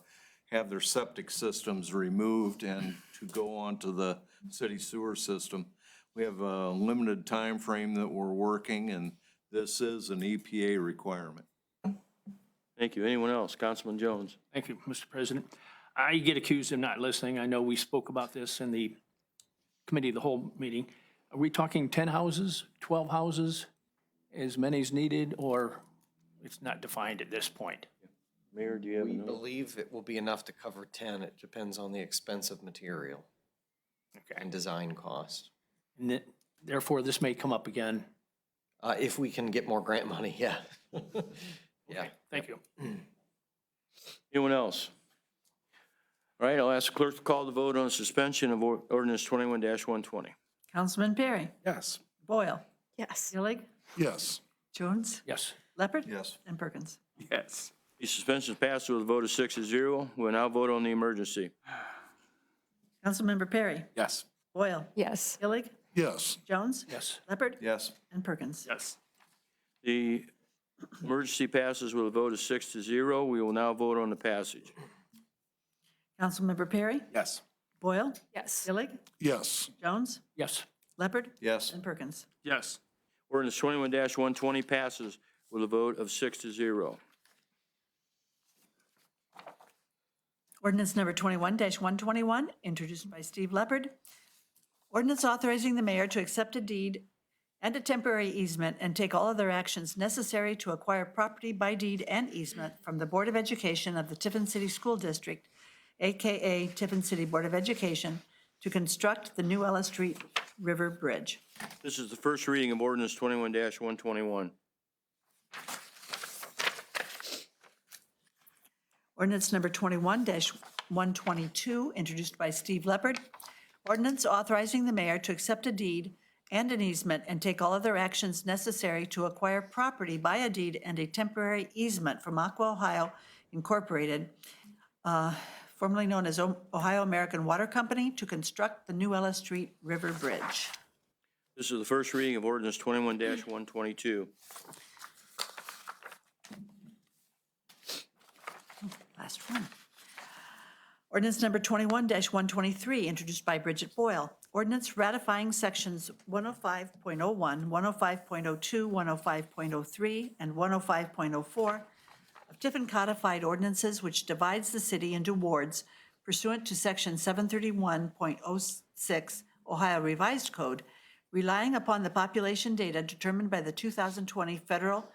have their septic systems removed and to go onto the city sewer system. We have a limited time frame that we're working, and this is an EPA requirement. Thank you. Anyone else? Councilman Jones? Thank you, Mr. President. I get accused of not listening. I know we spoke about this in the committee of the whole meeting. Are we talking 10 houses, 12 houses, as many as needed, or it's not defined at this point? Mayor, do you have We a note? believe it will be enough to cover 10. It depends on the expense of material and design cost. And that, therefore, this may come up again. If we can get more grant money, yeah. Yeah. Thank you. Anyone else? All right, I'll ask the clerk to call the vote on the suspension of ordinance 21-120. Councilman Perry? Yes. Boyle? Yes. Gillig? Yes. Jones? Yes. Leopard? Yes. And Perkins? Yes. The suspension is passed with a vote of 6-0. We'll now vote on the emergency. Councilmember Perry? Yes. Boyle? Yes. Gillig? Yes. Jones? Yes. Leopard? Yes. And Perkins? Yes. The emergency passes with a vote of 6-0. We will now vote on the passage. Councilmember Perry? Yes. Boyle? Yes. Gillig? Yes. Jones? Yes. Leopard? Yes. And Perkins? Yes. Ordinance 21-120 passes with a vote of 6-0. Ordinance number 21-121, introduced by Steve Leopard. Ordinance authorizing the mayor to accept a deed and a temporary easement and take all other actions necessary to acquire property by deed and easement from the Board of Education of the Tiffin City School District, AKA Tiffin City Board of Education, to construct the new Ella Street River Bridge. This is the first reading of ordinance 21-121. Ordinance number 21-122, introduced by Steve Leopard. Ordinance authorizing the mayor to accept a deed and an easement and take all other actions necessary to acquire property by a deed and a temporary easement from Aqua Ohio Incorporated, formerly known as Ohio American Water Company, to construct the new Ella Street River Bridge. This is the first reading of ordinance 21-122. Last one. Ordinance number 21-123, introduced by Bridget Boyle. Ordinance ratifying sections 105.01, 105.02, 105.03, and 105.04 of Tiffin Codified Ordinances, which divides the city into wards pursuant to section 731.06 Ohio Revised Code, relying upon the population data determined by the 2020 federal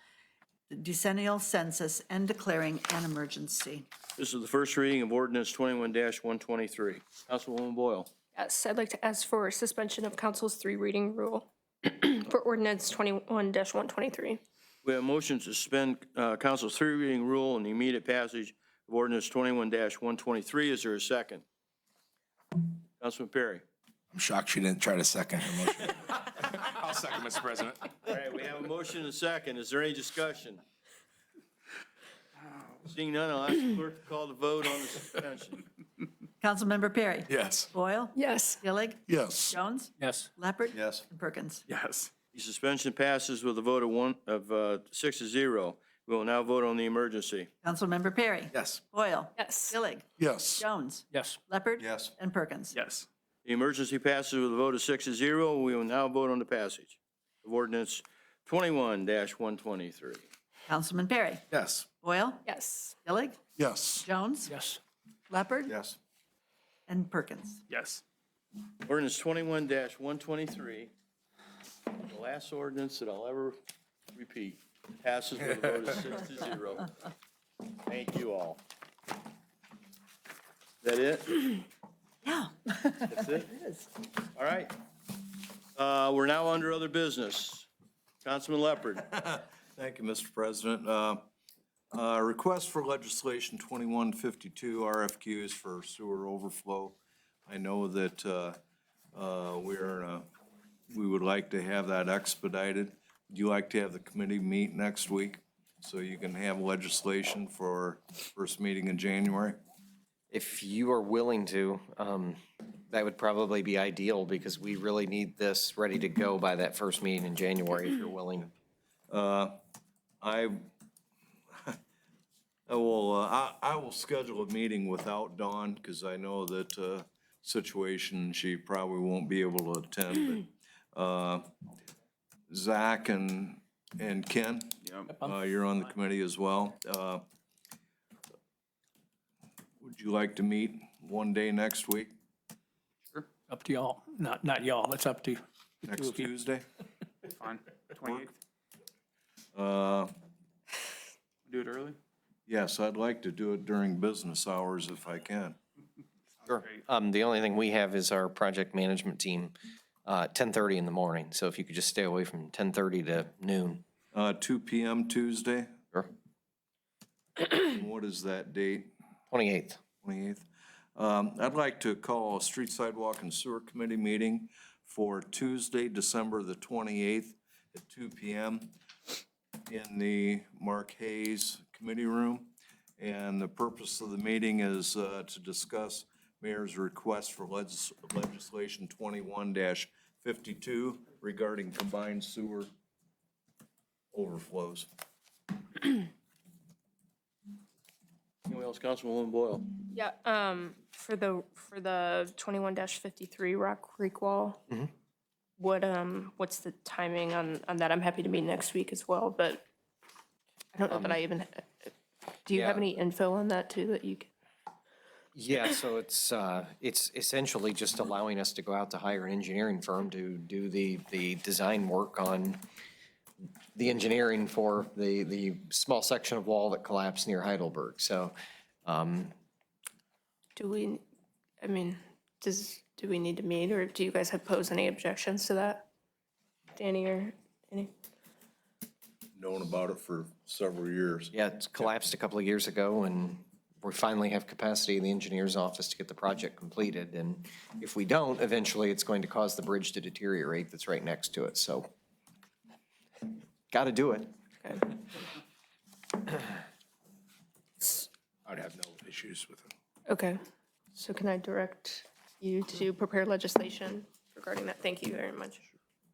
decennial census and declaring an emergency. This is the first reading of ordinance 21-123. Councilwoman Boyle. Yes, I'd like to ask for suspension of council's 3-reading rule for ordinance 21-123. We have a motion to suspend council's 3-reading rule and the immediate passage of ordinance 21-123. Is there a second? Councilman Perry. I'm shocked she didn't try to second her motion. I'll second, Mr. President. All right, we have a motion and a second. Is there any discussion? Seeing none, I'll ask the clerk to call the vote on the suspension. Councilmember Perry? Yes. Boyle? Yes. Gillig? Yes. Jones? Yes. Leopard? Yes. And Perkins? Yes. The suspension passes with a vote of 6-0. We will now vote on the emergency. Councilmember Perry? Yes. Boyle? Yes. Gillig? Yes. Jones? Yes. Leopard? Yes. And Perkins? Yes. The emergency passes with a vote of 6-0. We will now vote on the passage of ordinance 21-123. Councilman Perry? Yes. Boyle? Yes. Gillig? Yes. Jones? Yes. Leopard? Yes. And Perkins? Yes. Ordinance 21-123, the last ordinance that I'll ever repeat, passes with a vote of 6-0. Thank you all. Is that it? Yeah. That's it? All right. We're now under other business. Councilman Leopard. Thank you, Mr. President. Request for legislation 2152 RFQs for sewer overflow. I know that we would like to have that expedited. Would you like to have the committee meet next week so you can have legislation for first meeting in January? If you are willing to, that would probably be ideal because we really need this ready to go by that first meeting in January, if you're willing. I will schedule a meeting without Dawn, because I know that situation, she probably won't be able to attend. But Zach and Ken, you're on the committee as well. Would you like to meet one day next week, Up to y'all, not y'all, it's up to the two next of you. Tuesday? Fine, 28th. Do it early? Yes, I'd like to do it during business hours if I can. Sure. The only thing we have is our project management team, 10:30 in the morning. So if you could just stay away from 10:30 to noon. 2 PM Tuesday? Sure. And what is that date? 28th. 28th. I'd like to call a Street Sidewalk and Sewer Committee meeting for Tuesday, December the 28th at 2 PM in the Mark Hayes Committee Room. And the purpose of the meeting is to discuss Mayor's request for legislation 21-52 regarding combined sewer overflows. Anyone else, Councilwoman Boyle? Yeah, for the 21-53 Rock Creek Wall, what's the timing on that? I'm happy to meet next week as well, but I don't know that I even, do you have yeah. any info on that too that you can? Yeah, so it's essentially just allowing us to go out to hire an engineering firm to do the design work on the engineering for the small section of wall that collapsed near Heidelberg. So, Do we need to meet, or do you guys have posed any objections to that? Danny or any? Known about it for several years. yeah, it's collapsed a couple of years ago, and we finally have capacity in the engineer's office to get the project completed. And if we don't, eventually it's going to cause the bridge to deteriorate that's right next to it. So, got to do it. Okay. I'd have no issues with it. Okay, so can I direct you to prepare legislation regarding that? Thank you very much.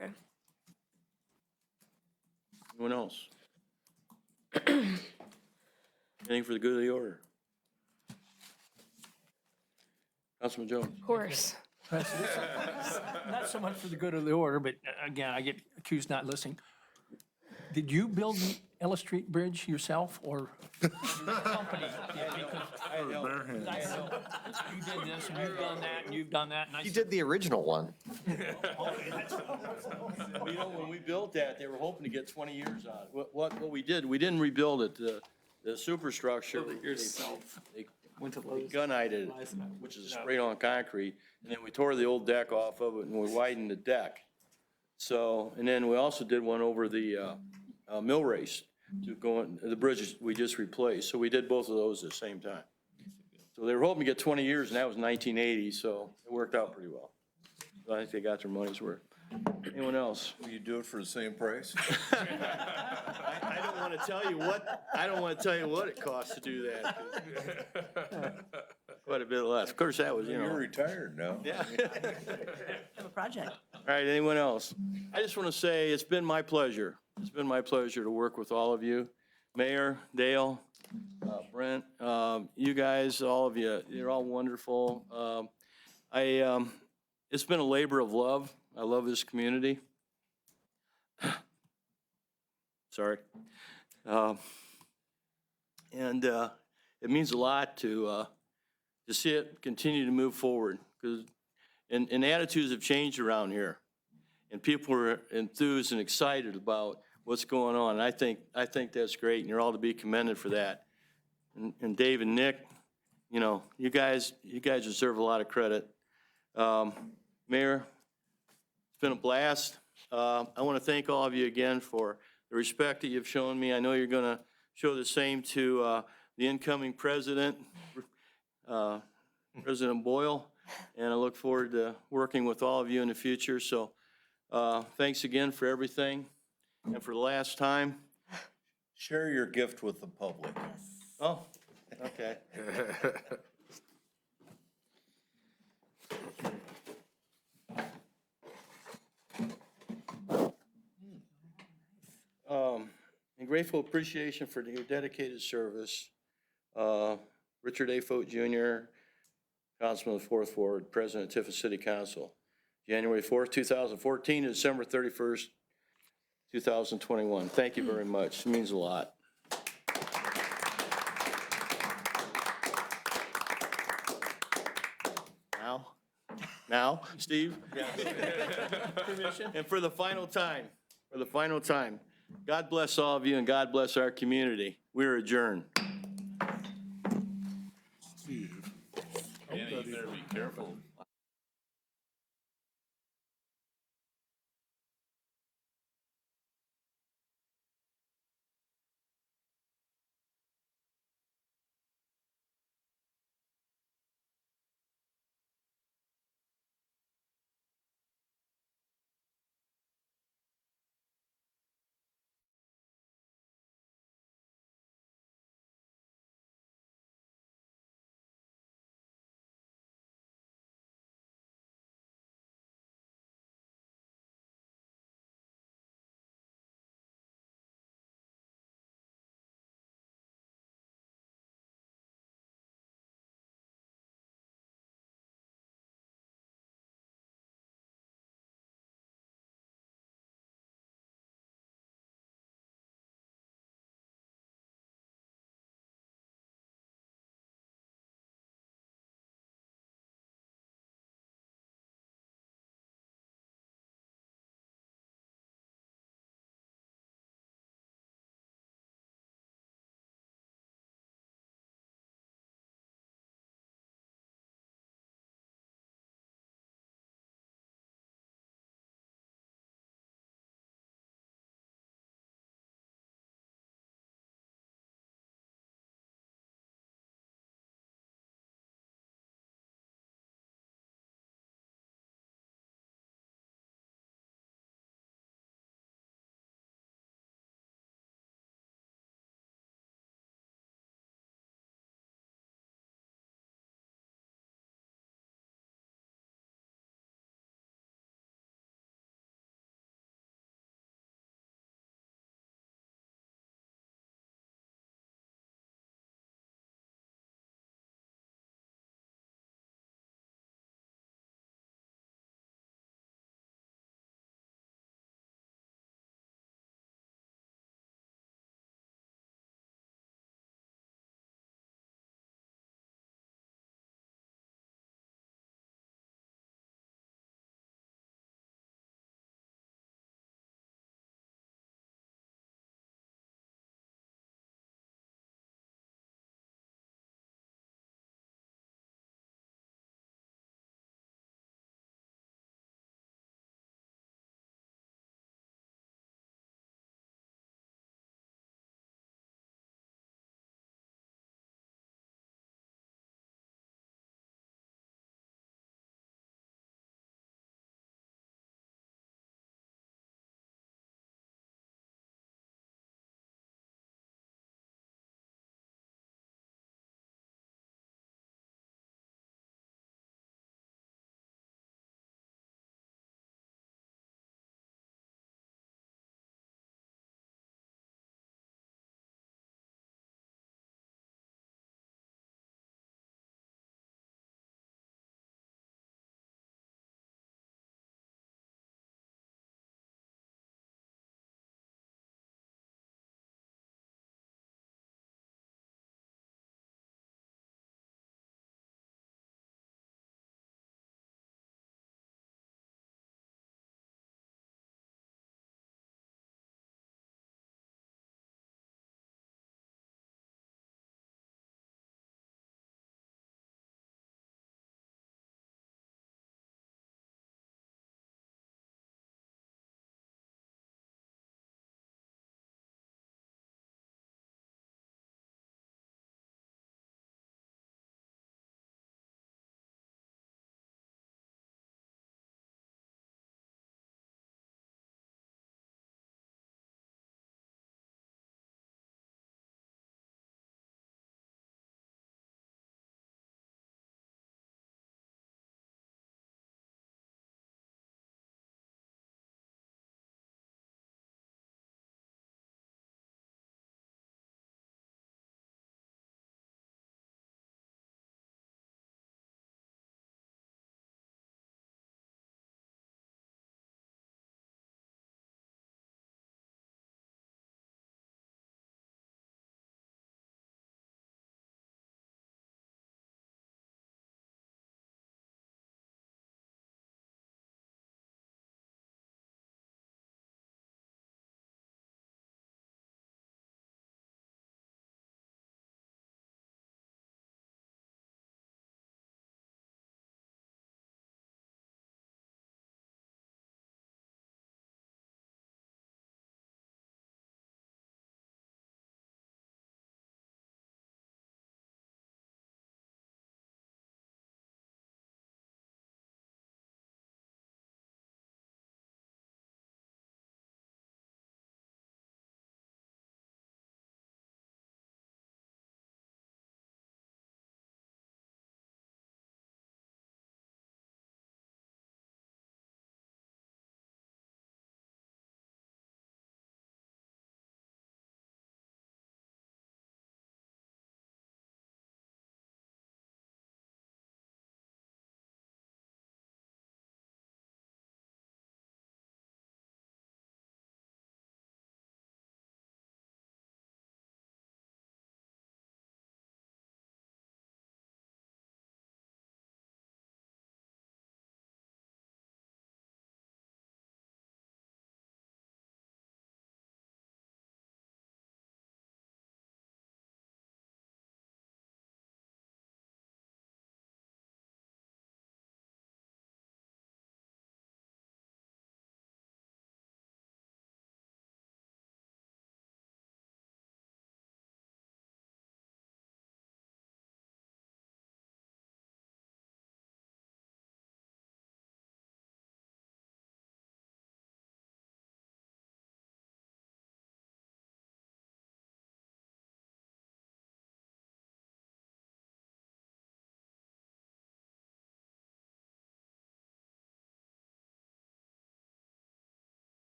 Okay. Anyone else? Anything for the good of the order? Councilman Jones? Of course. Not so much for the good of the order, but again, I get accused not listening. Did you build the Ellis Street Bridge yourself, or your company? Yeah, because I know you did this, and you've done that, and you've done that, and I You said, did the original one. You know, when we built that, they were hoping to get 20 years out of it. What we did, we didn't rebuild it, the superstructure. They gunite it, which is sprayed on concrete, and then we tore the old deck off of it and we widened the deck. So, and then we also did one over the mill race to go in, the bridges we just replaced. So we did both of those at the same time. So they were hoping to get 20 years, and that was 1980, so it worked out pretty well. So I think they got their money's worth. Anyone else? Will you do it for the same price? I don't want to tell you what it costs to do that. Quite a bit less. Of course, that was, You're retired now. Yeah. Have a project. All right, anyone else? I just want to say it's been my pleasure. It's been my pleasure to work with all of you. Mayor, Dale, Brent, you guys, all of you, you're all wonderful. It's been a labor of love. I love this community. Sorry. And it means a lot to see it continue to move forward, because and attitudes have changed around here, and people are enthused and excited about what's going on. And I think that's great, and you're all to be commended for that. And Dave and Nick, you know, you guys deserve a lot of credit. Mayor, it's been a blast. I want to thank all of you again for the respect that you've shown me. I know you're going to show the same to the incoming president, President Boyle, and I look forward to working with all of you in the future. So thanks again for everything. And for the last time, Share your gift with the public. oh, okay. And grateful appreciation for your dedicated service. Richard A. Foat Jr., Councilman of the 4th Ward, President of Tiffin City Council, January 4th, 2014 to December 31st, 2021. Thank you very much. It means a lot. Now, Steve? And for the final time, God bless all of you and God bless our community. We are adjourned.